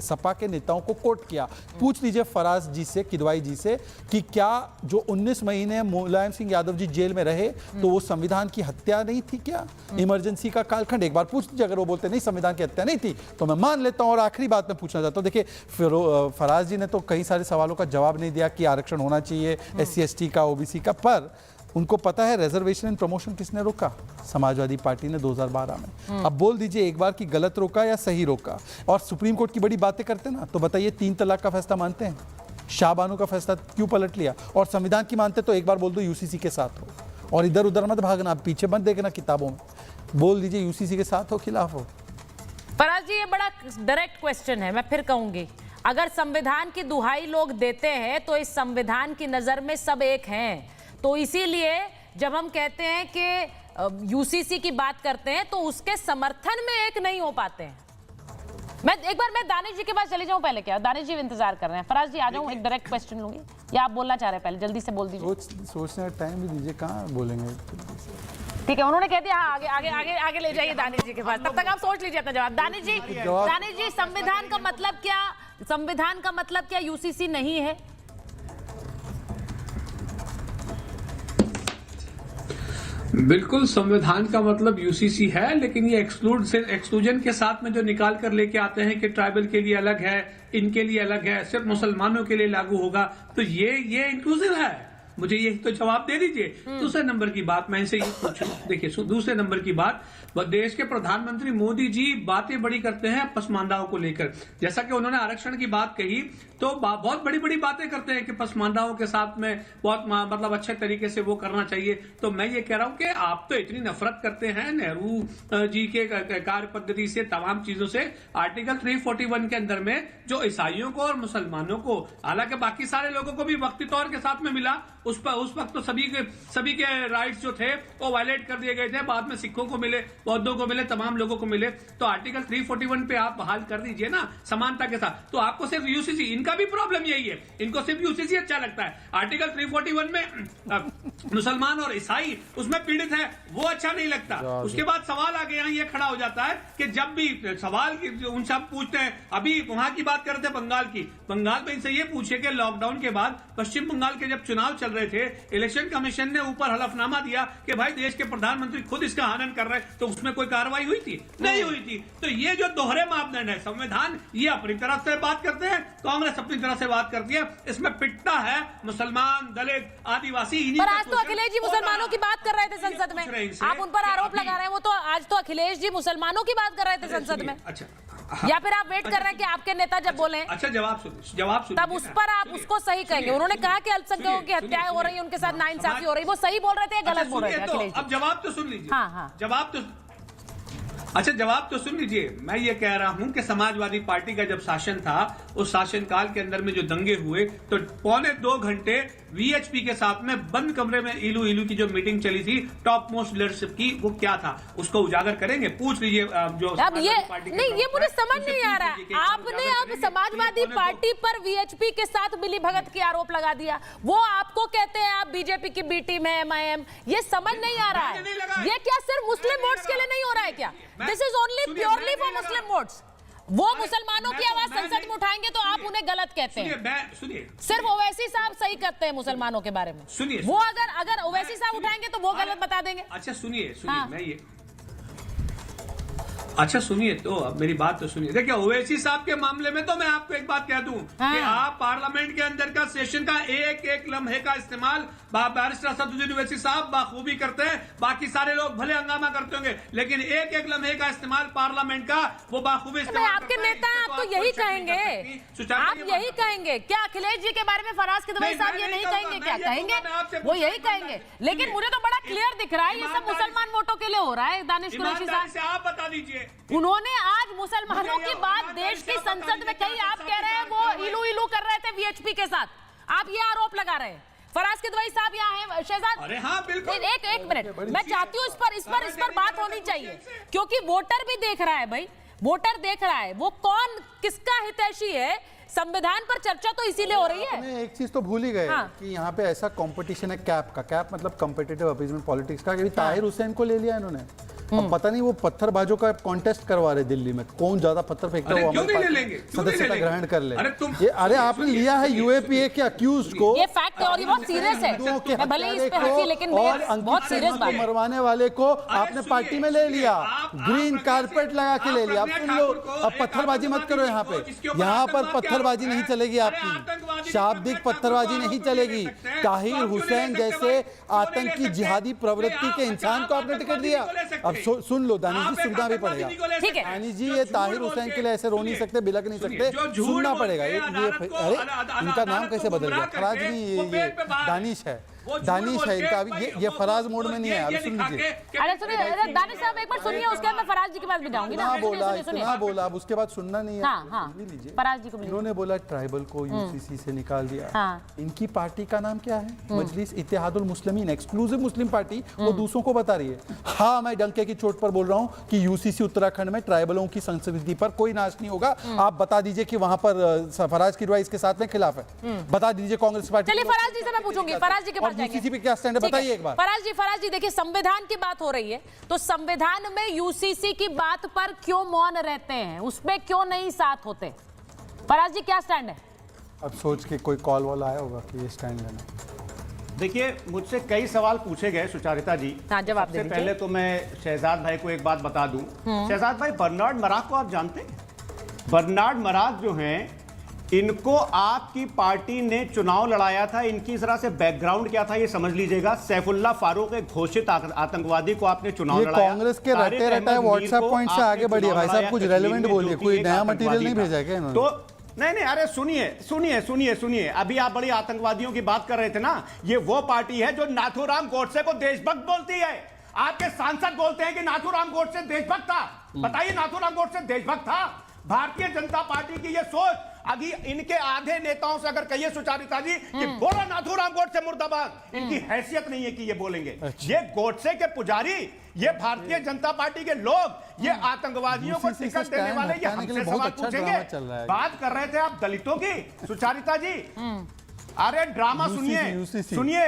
सपा के नेताओं को कोट किया। पूछ लीजिए फराज जी से, किदवाई जी से, कि क्या जो 19 महीने मुलायम सिंह यादव जी जेल में रहे तो वो संविधान की हत्या नहीं थी क्या? इमरजेंसी का कालखंड एक बार पूछ लीजिए। अगर वो बोलते नहीं संविधान की हत्या नहीं थी तो मैं मान लेता हूं। और आखिरी बात मैं पूछना चाहता हूं, देखिए फराज जी ने तो कई सारे सवालों का जवाब नहीं दिया कि आरक्षण होना चाहिए SC/ST का, OBC का, पर उनको पता है रिजर्वेशन एंड प्रमोशन किसने रोका? समाजवादी पार्टी ने 2012 में। अब बोल दीजिए एक बार कि गलत रोका या सही रोका? और सुप्रीम कोर्ट की बड़ी बातें करते ना, तो बताइए 3 तलाक का फैसला मानते हैं? शाहबानो का फैसला क्यों पलट लिया? और संविधान की मानते तो एक बार बोल दो UCC के साथ हो, और इधर उधर मत भागना, पीछे मत देखना किताबों में। बोल दीजिए UCC के साथ हो, खिलाफ हो। फराज जी, ये बड़ा डायरेक्ट क्वेश्चन है, मैं फिर कहूंगी। अगर संविधान की दुहाई लोग देते हैं तो इस संविधान की नजर में सब एक हैं, तो इसीलिए जब हम कहते हैं कि UCC की बात करते हैं तो उसके समर्थन में एक नहीं हो पाते हैं। मैं दानिश जी के पास चली जाऊं पहले, क्या दानिश जी इंतजार कर रहे हैं? फराज जी आ जाऊं, एक डायरेक्ट क्वेश्चन लूंगी, या आप बोलना चाह रहे हैं? पहले जल्दी से बोल दीजिए। सोचने का टाइम भी दीजिए, कहाँ बोलेंगे? ठीक है, उन्होंने कह दिया हाँ, आगे ले जाइए दानिश जी के पास। तब तक आप सोच लीजिए अपना जवाब। दानिश जी, संविधान का मतलब क्या? संविधान का मतलब क्या UCC नहीं है? बिल्कुल, संविधान का मतलब UCC है, लेकिन ये एक्सक्लूजन के साथ में जो निकाल कर लेके आते हैं कि ट्राइबल के लिए अलग है, इनके लिए अलग है, सिर्फ मुसलमानों के लिए लागू होगा, तो ये इंक्लूसिव है। मुझे ये तो जवाब दे दीजिए। दूसरे नंबर की बात मैं इनसे ये पूछूं, देखिए दूसरे नंबर की बात, देश के प्रधानमंत्री मोदी जी बातें बड़ी करते हैं पसमानदाओं को लेकर। जैसा कि उन्होंने आरक्षण की बात कही, तो बहुत बड़ी बड़ी बातें करते हैं कि पसमानदाओं के साथ में बहुत मतलब अच्छे तरीके से वो करना चाहिए। तो मैं ये कह रहा हूं कि आप तो इतनी नफरत करते हैं नेहरू जी के कार्य पद्धति से, तमाम चीजों से। आर्टिकल 341 के अंदर में जो ईसाइयों को और मुसलमानों को, हालांकि बाकी सारे लोगों को भी वक्ती तौर के साथ में मिला, उस वक्त तो सभी के राइट्स जो थे वो वायलेट कर दिए गए थे। बाद में सिखों को मिले, बौद्धों को मिले, तमाम लोगों को मिले। तो आर्टिकल 341 पे आप बहाल कर दीजिए ना समानता के साथ। तो आपको सिर्फ UCC, इनका भी प्रॉब्लम यही है, इनको सिर्फ UCC अच्छा लगता है। आर्टिकल 341 में मुसलमान और ईसाई उसमें पीड़ित है, वो अच्छा नहीं लगता। उसके बाद सवाल आगे यहाँ ये खड़ा हो जाता है कि जब भी सवाल उनसे आप पूछते हैं, अभी वहां की बात करते हैं बंगाल की, बंगाल में इनसे ये पूछे कि लॉकडाउन के बाद पश्चिम बंगाल के जब चुनाव चल रहे थे, इलेक्शन कमीशन ने ऊपर हलफनामा दिया कि भाई देश के प्रधानमंत्री खुद इसका हनन कर रहे हैं, तो उसमें कोई कार्रवाई हुई थी? नहीं हुई थी। तो ये जो दोहरे मापदंड है, संविधान ये अपनी तरफ से बात करते हैं, कांग्रेस अपनी तरफ से बात करती है, इसमें पिटता है मुसलमान, दलित, आदिवासी। पर आज तो अखिलेश जी मुसलमानों की बात कर रहे थे संसद में, आप उन पर आरोप लगा रहे हैं। वो तो आज तो अखिलेश जी मुसलमानों की बात कर रहे थे संसद में। अच्छा, या फिर आप वेट कर रहे हैं कि आपके नेता जब बोले अच्छा जवाब सुनिए तब उस पर आप उसको सही कहेंगे। उन्होंने कहा कि अल्पसंख्यकों की हत्याएं हो रही हैं, उनके साथ नाइंसाफी हो रही है, वो सही बोल रहे थे या गलत बोल रहे थे अखिलेश जी? अब जवाब तो सुन लीजिए। हाँ। जवाब तो सुन लीजिए। मैं ये कह रहा हूं कि समाजवादी पार्टी का जब शासन था, उस शासनकाल के अंदर में जो दंगे हुए, तो 1.25 घंटे वीएचपी के साथ में बंद कमरे में इलू की जो मीटिंग चली थी टॉप मोस्ट लीडरशिप की, वो क्या था उसको उजागर करेंगे। पूछ लीजिए जो अब ये नहीं, ये मुझे समझ नहीं आ रहा है। आपने अब समाजवादी पार्टी पर वीएचपी के साथ मिली भगत की आरोप लगा दिया, वो आपको कहते हैं आप बीजेपी की बी टीम है, एमआईएम। ये समझ नहीं आ रहा है, ये क्या सिर्फ मुस्लिम वोट्स के लिए नहीं हो रहा है क्या? This is only purely for Muslim votes. वो मुसलमानों की आवाज संसद में उठाएंगे तो आप उन्हें गलत कहते हैं। सुनिए, सिर्फ ओवैसी साहब सही करते हैं मुसलमानों के बारे में। सुनिए, वो अगर ओवैसी साहब उठाएंगे तो वो गलत बता देंगे। अच्छा सुनिए, मैं ये अच्छा सुनिए, तो अब मेरी बात तो सुनिए। देखिए ओवैसी साहब के मामले में तो मैं आपको एक बात कह दूं कि आप पार्लियामेंट के अंदर का सेशन का एक लम्हे का इस्तेमाल बैरिस्टर असदुद्दीन ओवैसी साहब बाखूबी करते हैं। बाकी सारे लोग भले हंगामा करते होंगे, लेकिन एक लम्हे का इस्तेमाल पार्लियामेंट का वो बाखूबी इस्तेमाल। आपके नेता आप तो यही कहेंगे, आप यही कहेंगे क्या? अखिलेश जी के बारे में फराज क़िदवाई साहब ये नहीं कहेंगे क्या? कहेंगे, वो यही कहेंगे। लेकिन मुझे तो बड़ा क्लियर दिख रहा है ये सब मुसलमान वोटों के लिए हो रहा है। दानिश कुरैशी साहब आप बता दीजिए, उन्होंने आज मुसलमानों की बात देश की संसद में कही, आप कह रहे हैं वो इलू कर रहे थे वीएचपी के साथ, आप ये आरोप लगा रहे हैं। फराज क़िदवाई साहब यहाँ हैं, शहजाद। अरे हाँ बिल्कुल, एक मिनट, मैं चाहती हूँ इस पर बात होनी चाहिए, क्योंकि वोटर भी देख रहा है भाई, वोटर देख रहा है वो कौन किसका हितैषी है। संविधान पर चर्चा तो इसीलिए हो रही है। एक चीज तो भूल ही गए कि यहाँ पे ऐसा कंपटीशन है कैप मतलब कॉम्पिटिटिव अपीजमेंट पॉलिटिक्स का, कि ताहिर हुसैन को ले लिया इन्होंने। अब पता नहीं वो पत्थरबाजों का कॉन्टेस्ट करवा रहे दिल्ली में, कौन ज्यादा पत्थर फेंकता है वो हमारे सदस्यता ग्रहण कर ले। अरे आपने लिया है यूएपीए के अक्यूज्ड को, ये फैक्ट है और ये बहुत सीरियस है। मैं भले इस पे हंसी, लेकिन बहुत सीरियस बात है। मरवाने वाले को आपने पार्टी में ले लिया, ग्रीन कारपेट लगा के ले लिया। अब सुन लो, अब पत्थरबाजी मत करो यहाँ पे, यहाँ पर पत्थरबाजी नहीं चलेगी आपकी, शाब्दिक पत्थरबाजी नहीं चलेगी। ताहिर हुसैन जैसे आतंकी जिहादी प्रवृत्ति के इंसान को आपने टिकट दिया। अब सुन लो दानिश जी, सुनना भी पड़ेगा। ठीक है दानिश जी, ये ताहिर हुसैन के लिए ऐसे रो नहीं सकते, बिलक नहीं सकते, सुनना पड़ेगा। ये अरे इनका नाम कैसे बदल गया? फराज नहीं, ये दानिश है, दानिश है इनका। अभी ये फराज मोड में नहीं है। अभी सुन लीजिए। अरे सुनिए दानिश साहब, एक बार सुनिए, उसके बाद मैं फराज जी के पास भी जाऊंगी ना। बोला अब उसके बाद सुनना नहीं है। फराज जी को इन्होंने बोला ट्राइबल को यूसीसी से निकाल दिया। इनकी पार्टी का नाम क्या है? मजलिस Ittehadul Muslimeen, exclusive Muslim party. वो दूसरों को बता रही है। हाँ, मैं डंके की चोट पर बोल रहा हूँ कि यूसीसी उत्तराखंड में ट्राइबलों की संस्कृति पर कोई नाश नहीं होगा। आप बता दीजिए कि वहां पर फराज क़िदवाई इसके साथ में खिलाफ है। बता दीजिए कांग्रेस पार्टी। चलिए फराज जी से मैं पूछूंगी, फराज जी के पास यूसीसी पे क्या स्टैंड है बताइए एक बार। फराज जी देखिए, संविधान की बात हो रही है, तो संविधान में यूसीसी की बात पर क्यों मौन रहते हैं, उसमें क्यों नहीं साथ होते? फराज जी क्या स्टैंड है? अब सोच के कोई कॉल वाला आया होगा कि ये स्टैंड लेना। देखिए, मुझसे कई सवाल पूछे गए सुचारिता जी। जवाब सबसे पहले तो मैं शहजाद भाई को एक बात बता दूं। शहजाद भाई, बर्नार्ड मराग को आप जानते हैं? बर्नार्ड मराग जो हैं, इनको आपकी पार्टी ने चुनाव लड़ाया था। इनकी इस तरह से बैकग्राउंड क्या था ये समझ लीजिएगा। सैफुल्लाह फारूक, एक घोषित आतंकवादी को आपने चुनाव लड़ाया। कांग्रेस के रटे रटाए व्हाट्सएप पॉइंट से आगे बढ़िए भाई साहब, कुछ रेलेवेंट बोलिए, कोई नया मटेरियल नहीं भेजा क्या इन्होंने? तो नहीं, अरे सुनिए, अभी आप बड़ी आतंकवादियों की बात कर रहे थे ना। ये वो पार्टी है जो नाथूराम गोडसे को देशभक्त बोलती है। आपके सांसद बोलते हैं कि नाथूराम गोडसे देशभक्त था। बताइए, नाथूराम गोडसे देशभक्त था? भारतीय जनता पार्टी की ये सोच, अभी इनके आधे नेताओं से अगर कहिए सुचारिता जी कि बोलो नाथूराम गोडसे मुर्दाबाद, इनकी हैसियत नहीं है कि ये बोलेंगे। ये गोडसे के पुजारी, ये भारतीय जनता पार्टी के लोग, ये आतंकवादियों को टिकट देने वाले, ये हमसे सवाल पूछेंगे। बात कर रहे थे आप दलितों की, सुचारिता जी। अरे ड्रामा सुनिए,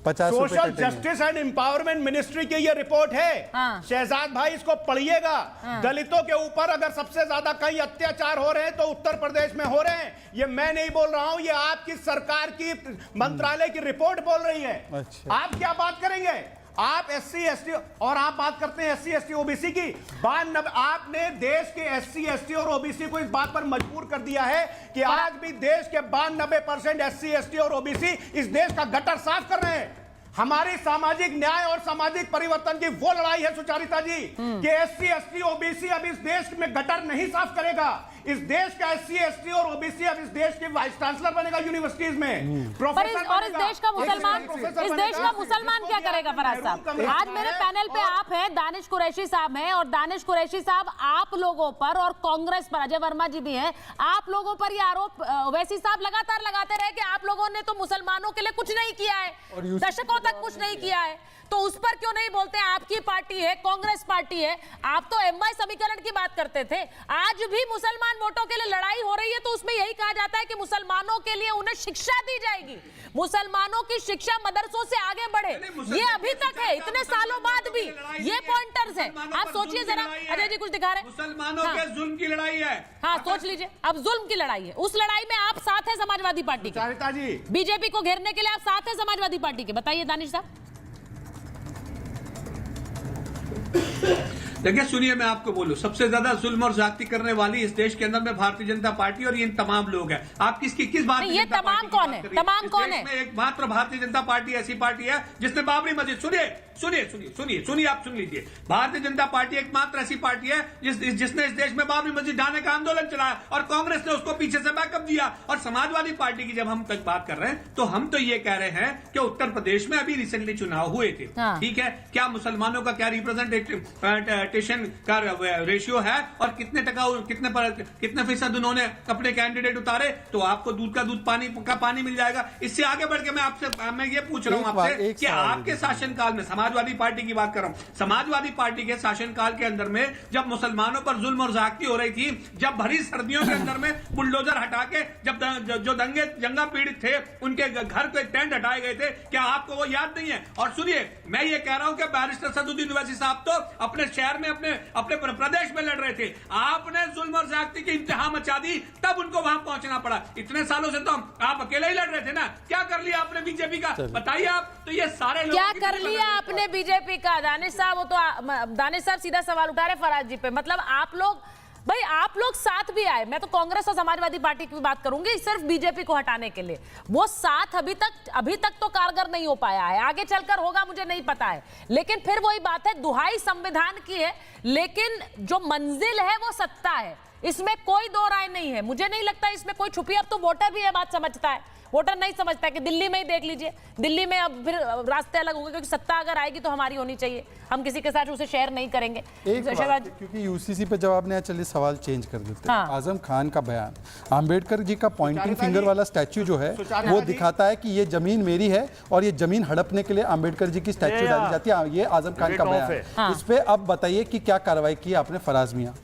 50 social justice and empowerment ministry की ये रिपोर्ट है। शहजाद भाई इसको पढ़िएगा। दलितों के ऊपर अगर सबसे ज्यादा कई अत्याचार हो रहे हैं तो उत्तर प्रदेश में हो रहे हैं। ये मैं नहीं बोल रहा हूं, ये आपकी सरकार की मंत्रालय की रिपोर्ट बोल रही है। अच्छा। आप क्या बात करेंगे? आप SC ST और आप बात करते हैं SC ST OBC की। 92 आपने देश के SC ST और OBC को इस बात पर मजबूर कर दिया है कि आज भी देश के 92% SC ST और OBC इस देश का गटर साफ कर रहे हैं। हमारी सामाजिक न्याय और सामाजिक परिवर्तन की वो लड़ाई है सुचारिता जी कि SC ST OBC अब इस देश में गटर नहीं साफ करेगा। इस देश का SC ST और OBC अब इस देश के वाइस चांसलर बनेगा यूनिवर्सिटीज में, प्रोफेसर और इस देश का मुसलमान क्या करेगा? फराज साहब, आज मेरे पैनल पे आप हैं, दानिश कुरैशी साहब हैं, और दानिश कुरैशी साहब आप लोगों पर और कांग्रेस पर, अजय वर्मा जी भी हैं, आप लोगों पर ये आरोप ओवैसी साहब लगातार लगाते रहे कि आप लोगों ने तो मुसलमानों के लिए कुछ नहीं किया है, दशकों तक कुछ नहीं किया है। तो उस पर क्यों नहीं बोलते? आपकी पार्टी है, कांग्रेस पार्टी है, आप तो MI समीकरण की बात करते थे। आज भी मुसलमान वोटों के लिए लड़ाई हो रही है तो उसमें यही कहा जाता है कि मुसलमानों के लिए उन्हें शिक्षा दी जाएगी, मुसलमानों की शिक्षा मदरसों से आगे बढ़े। ये अभी तक है, इतने सालों बाद भी ये पॉइंटर्स है। आप सोचिए जरा, अजय जी कुछ दिखा रहे हैं, मुसलमानों के जुल्म की लड़ाई है। हाँ, सोच लीजिए, अब जुल्म की लड़ाई है। उस लड़ाई में आप साथ है समाजवादी पार्टी के, बीजेपी को घेरने के लिए आप साथ है समाजवादी पार्टी के। बताइए दानिश साहब। देखिए सुनिए, मैं आपको बोलूं, सबसे ज्यादा जुल्म और ज्यादती करने वाली इस देश के अंदर में भारतीय जनता पार्टी और ये तमाम लोग हैं। आप किस बात ये तमाम कौन है? तमाम कौन है? एक मात्र भारतीय जनता पार्टी ऐसी पार्टी है जिसने बाबरी मस्जिद, सुनिए आप सुन लीजिए, भारतीय जनता पार्टी एकमात्र ऐसी पार्टी है जिसने इस देश में बाबरी मस्जिद ढाने का आंदोलन चलाया और कांग्रेस ने उसको पीछे से बैकअप दिया। और समाजवादी पार्टी की जब हम तक बात कर रहे हैं तो हम तो ये कह रहे हैं कि उत्तर प्रदेश में अभी रिसेंटली चुनाव हुए थे, ठीक है, क्या मुसलमानों का क्या रिप्रेजेंटेशन का रेशियो है और कितने फीसद उन्होंने अपने कैंडिडेट उतारे, तो आपको दूध का दूध पानी का पानी मिल जाएगा। इससे आगे बढ़ के मैं ये पूछ रहा हूं आपसे कि आपके शासनकाल में, समाजवादी पार्टी की बात कर रहा हूं, समाजवादी पार्टी के शासनकाल के अंदर में जब मुसलमानों पर जुल्म और ज्यादती हो रही थी, जब भरी सर्दियों के अंदर में बुलडोजर हटा के जब जो दंगा पीड़ित थे उनके घर के टेंट हटाए गए थे, क्या आपको वो याद नहीं है? और सुनिए, मैं ये कह रहा हूं कि बैरिस्टर सदुद्दीन ओवैसी साहब तो अपने शहर में अपने प्रदेश में लड़ रहे थे, आपने जुल्म और ज्यादती की इंतहा मचा दी, तब उनको वहां पहुंचना पड़ा। इतने सालों से तो आप अकेले ही लड़ रहे थे ना, क्या कर लिया आपने बीजेपी का? बताइए आप। तो ये सारे लोग क्या कर लिया आपने बीजेपी का? दानिश साहब, वो तो दानिश साहब सीधा सवाल उठा रहे फराज जी पे। मतलब आप लोग साथ भी आए, मैं तो कांग्रेस और समाजवादी पार्टी की बात करूंगी, सिर्फ बीजेपी को हटाने के लिए। वो साथ अभी तक तो कारगर नहीं हो पाया है, आगे चलकर होगा मुझे नहीं पता है। लेकिन फिर वही बात है, दुहाई संविधान की है, लेकिन जो मंजिल है वो सत्ता है, इसमें कोई दो राय नहीं है। मुझे नहीं लगता इसमें कोई छुपी, अब तो वोटर भी ये बात समझता है, वोटर नहीं समझता कि दिल्ली में ही देख लीजिए, दिल्ली में अब फिर रास्ते अलग होंगे, क्योंकि सत्ता अगर आएगी तो हमारी होनी चाहिए, हम किसी के साथ उसे शेयर नहीं करेंगे। क्योंकि यूसीसी पे जवाब नहीं आया, चलिए सवाल चेंज कर देते हैं। आजम खान का बयान, अंबेडकर जी का पॉइंटिंग फिंगर वाला स्टैच्यू जो है वो दिखाता है कि ये जमीन मेरी है और ये जमीन हड़पने के लिए अंबेडकर जी की स्टैच्यू डाली जाती है। ये आजम खान का बयान है। इस पे अब बताइए कि क्या कार्रवाई की आपने फराज मियां?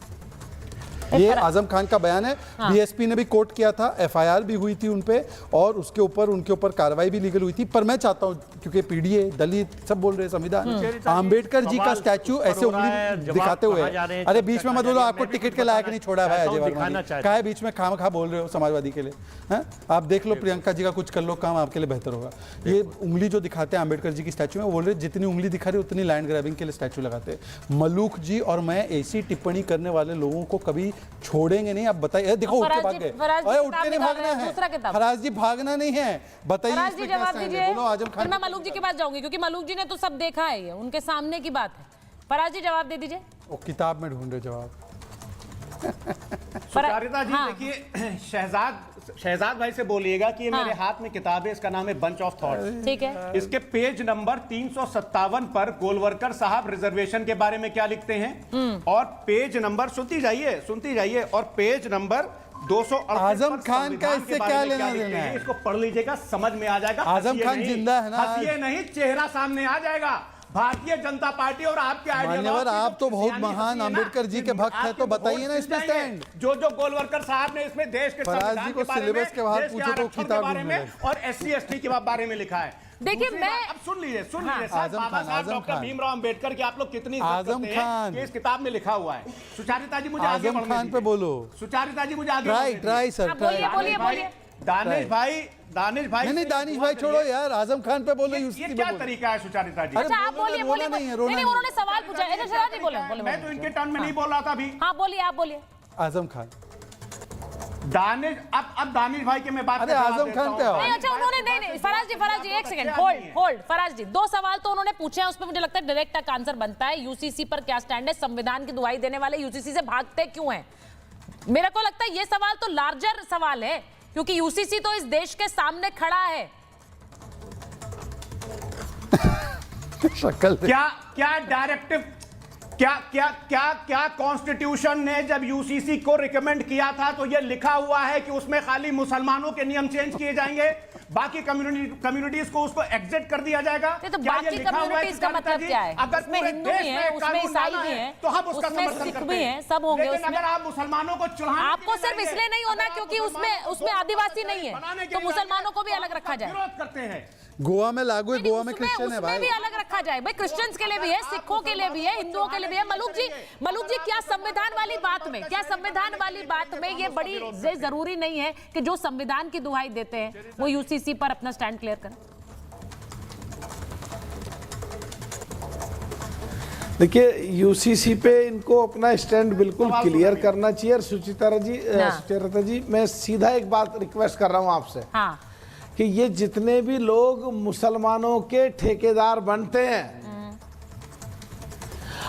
ये आजम खान का बयान है। बीएसपी ने भी कोर्ट किया था, एफआईआर भी हुई थी उनपे और उनके ऊपर कार्रवाई भी लीगल हुई थी। पर मैं चाहता हूं, क्योंकि पीडीए दलित सब बोल रहे हैं संविधान, अंबेडकर जी का स्टैचू ऐसे उंगली दिखाते हुए, अरे बीच में मत बोलो, आपको टिकट के लायक नहीं छोड़ा भाई अजय वर्मा, क्या है बीच में खामखा बोल रहे हो समाजवादी के लिए? है आप देख लो, प्रियंका जी का कुछ कर लो काम, आपके लिए बेहतर होगा। ये उंगली जो दिखाते हैं अंबेडकर जी की स्टैचू में, बोल रहे जितनी उंगली दिखा रही उतनी लैंड ग्रैबिंग के लिए स्टैचू लगाते हैं। मलूक जी और मैं ऐसी टिप्पणी करने वाले लोगों को कभी छोड़ेंगे नहीं। आप बताइए, देखो उठ के भाग गए, उठ के नहीं भागना है फराज जी, भागना नहीं है। बताइए जवाब दीजिए। बोलो आजम खान। मैं मलूक जी के पास जाऊंगी क्योंकि मलूक जी ने तो सब देखा है, ये उनके सामने की बात है। फराज जी जवाब दे दीजिए। वो किताब में ढूंढ रहे जवाब। सुचारिता जी देखिए, शहजाद भाई से बोलिएगा कि ये मेरे हाथ में किताब है, इसका नाम है बंच ऑफ थॉट्स, ठीक है। इसके पेज नंबर 357 पर गोलवरकर साहब रिजर्वेशन के बारे में क्या लिखते हैं, और पेज नंबर सुनती जाइए और पेज नंबर 268 आजम खान का इससे क्या लेना देना है? इसको पढ़ लीजिएगा, समझ में आ जाएगा। आजम खान जिंदा है ना? हंसिए नहीं, चेहरा सामने आ जाएगा। भारतीय जनता पार्टी और आपके मान्यवर, आप तो बहुत महान अंबेडकर जी के भक्त हैं, तो बताइए ना इसमें स्टैंड। जो गोलवलकर साहब ने इसमें देश के संविधान के बारे में, सिलेबस के बाहर देश के पूछो तो आरक्षण के किताब बारे में और SC/ST के बारे में लिखा है। देखिए मैं अब सुन लीजिए बाबा साहब डॉक्टर भीमराव अंबेडकर की आप लोग कितनी आजम खान इस किताब में लिखा हुआ है। सुचारिता जी मुझे आगे आजम खान पे बोलो। सुचारिता जी मुझे आगे ट्राई सर, दानिश भाई नहीं दानिश भाई छोड़ो यार, आजम खान पे बोलो। ये क्या तरीका है सुचारिता जी? अच्छा आप बोलिए नहीं, उन्होंने सवाल पूछा है। मैं तो इनके टर्न में नहीं बोल रहा था अभी। हाँ बोलिए, आप बोलिए। आजम खान, दानिश, अब दानिश भाई के मैं बात अरे आजम खान पे नहीं, अच्छा उन्होंने नहीं फराज जी एक सेकंड होल्ड फराज जी, 2 सवाल तो उन्होंने पूछे हैं, उसमें मुझे लगता है डायरेक्ट आंसर बनता है। यूसीसी पर क्या स्टैंड है? संविधान की दुहाई देने वाले यूसीसी से भागते क्यों हैं? मेरे को लगता है ये सवाल तो लार्जर सवाल है, क्योंकि यूसीसी तो इस देश के सामने खड़ा है। शक्ल क्या डायरेक्टिव, क्या कॉन्स्टिट्यूशन ने जब यूसीसी को रिकमेंड किया था तो ये लिखा हुआ है कि उसमें खाली मुसलमानों के नियम चेंज किए जाएंगे, बाकी कम्युनिटीज को उसको एग्जिट कर दिया जाएगा? तो बाकी कम्युनिटीज का मतलब क्या है? अगर उसमें हिंदू भी हैं, उसमें ईसाई भी हैं, तो हम उसका समर्थन सिख करते भी हैं, सब होंगे लेकिन उसमें। अगर आप मुसलमानों को चढ़ाने आपको सिर्फ इसलिए नहीं होना क्योंकि उसमें आदिवासी नहीं है, तो मुसलमानों को भी अलग रखा जाए। विरोध करते हैं। गोवा में लागू है, गोवा में क्रिश्चियन है भाई, उसमें भी अलग रखा जाए भाई। क्रिश्चियंस के लिए भी है, सिखों के लिए भी है, हिंदुओं के लिए भी है। मलूक जी क्या संविधान वाली बात में ये बड़ी जरूरी नहीं है कि जो संविधान की दुहाई देते हैं वो यूसीसी पर अपना स्टैंड क्लियर करें? देखिए यूसीसी पे इनको अपना स्टैंड बिल्कुल क्लियर करना चाहिए। और सुचेता जी मैं सीधा एक बात रिक्वेस्ट कर रहा हूं आपसे, हाँ, कि ये जितने भी लोग मुसलमानों के ठेकेदार बनते हैं,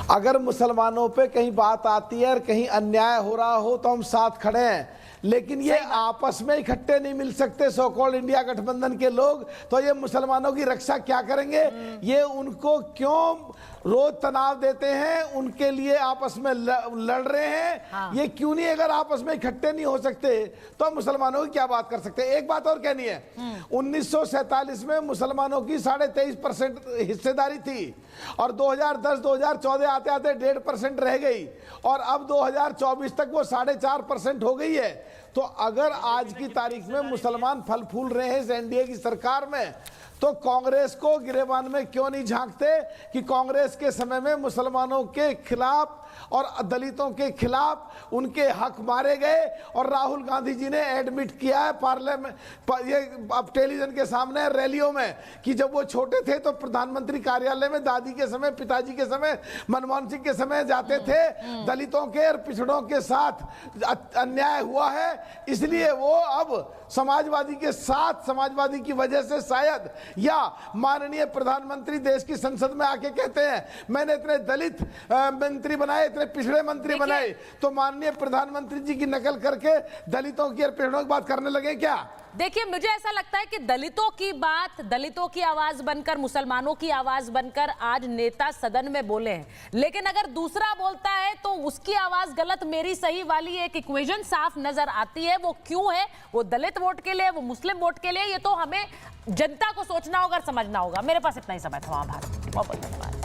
अगर मुसलमानों पे कहीं बात आती है और कहीं अन्याय हो रहा हो तो हम साथ खड़े हैं, लेकिन ये आपस में इकट्ठे नहीं मिल सकते। सो कॉल्ड इंडिया गठबंधन के लोग तो ये मुसलमानों की रक्षा क्या करेंगे? ये उनको क्यों रोज तनाव देते हैं, उनके लिए आपस में लड़ रहे हैं। हाँ। ये क्यों नहीं, अगर आपस में इकट्ठे नहीं हो सकते तो हम मुसलमानों की क्या बात कर सकते हैं? एक बात और कहनी है, 1947 में मुसलमानों की 23.5% हिस्सेदारी थी और 2010-2014 आते आते 1.5% रह गई और अब 2024 तक वो 4.5% हो गई है। तो अगर आज की तारीख में मुसलमान फल फूल रहे हैं इस एनडीए की सरकार में, तो कांग्रेस को गिरेबान में क्यों नहीं झांकते कि कांग्रेस के समय में मुसलमानों के खिलाफ और दलितों के खिलाफ उनके हक मारे गए और राहुल गांधी जी ने एडमिट किया है पार्लियामेंट, ये अब टेलीविजन के सामने रैलियों में, कि जब वो छोटे थे तो प्रधानमंत्री कार्यालय में दादी के समय, पिताजी के समय, मनमोहन सिंह के समय जाते थे। दलितों के और पिछड़ों के साथ अन्याय हुआ है, इसलिए वो अब समाजवादी के साथ, समाजवादी की वजह से शायद, या माननीय प्रधानमंत्री देश की संसद में आके कहते हैं मैंने इतने दलित मंत्री बनाए, इतने पिछड़े मंत्री बनाए, तो माननीय प्रधानमंत्री जी की नकल करके दलितों की और पिछड़ों की बात करने लगे क्या? देखिए मुझे ऐसा लगता है कि दलितों की बात, दलितों की आवाज बनकर, मुसलमानों की आवाज बनकर आज नेता सदन में बोले हैं, लेकिन अगर दूसरा बोलता है तो उसकी आवाज गलत, मेरी सही वाली एक इक्वेशन साफ नजर आती है। वो क्यों है? वो दलित वोट के लिए, वो मुस्लिम वोट के लिए, ये तो हमें जनता को सोचना होगा और समझना होगा। मेरे पास इतना ही समय था। भारत बहुत बहुत धन्यवाद।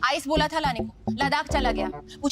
आइस बोला था लाने को, लद्दाख चला गया, पूछा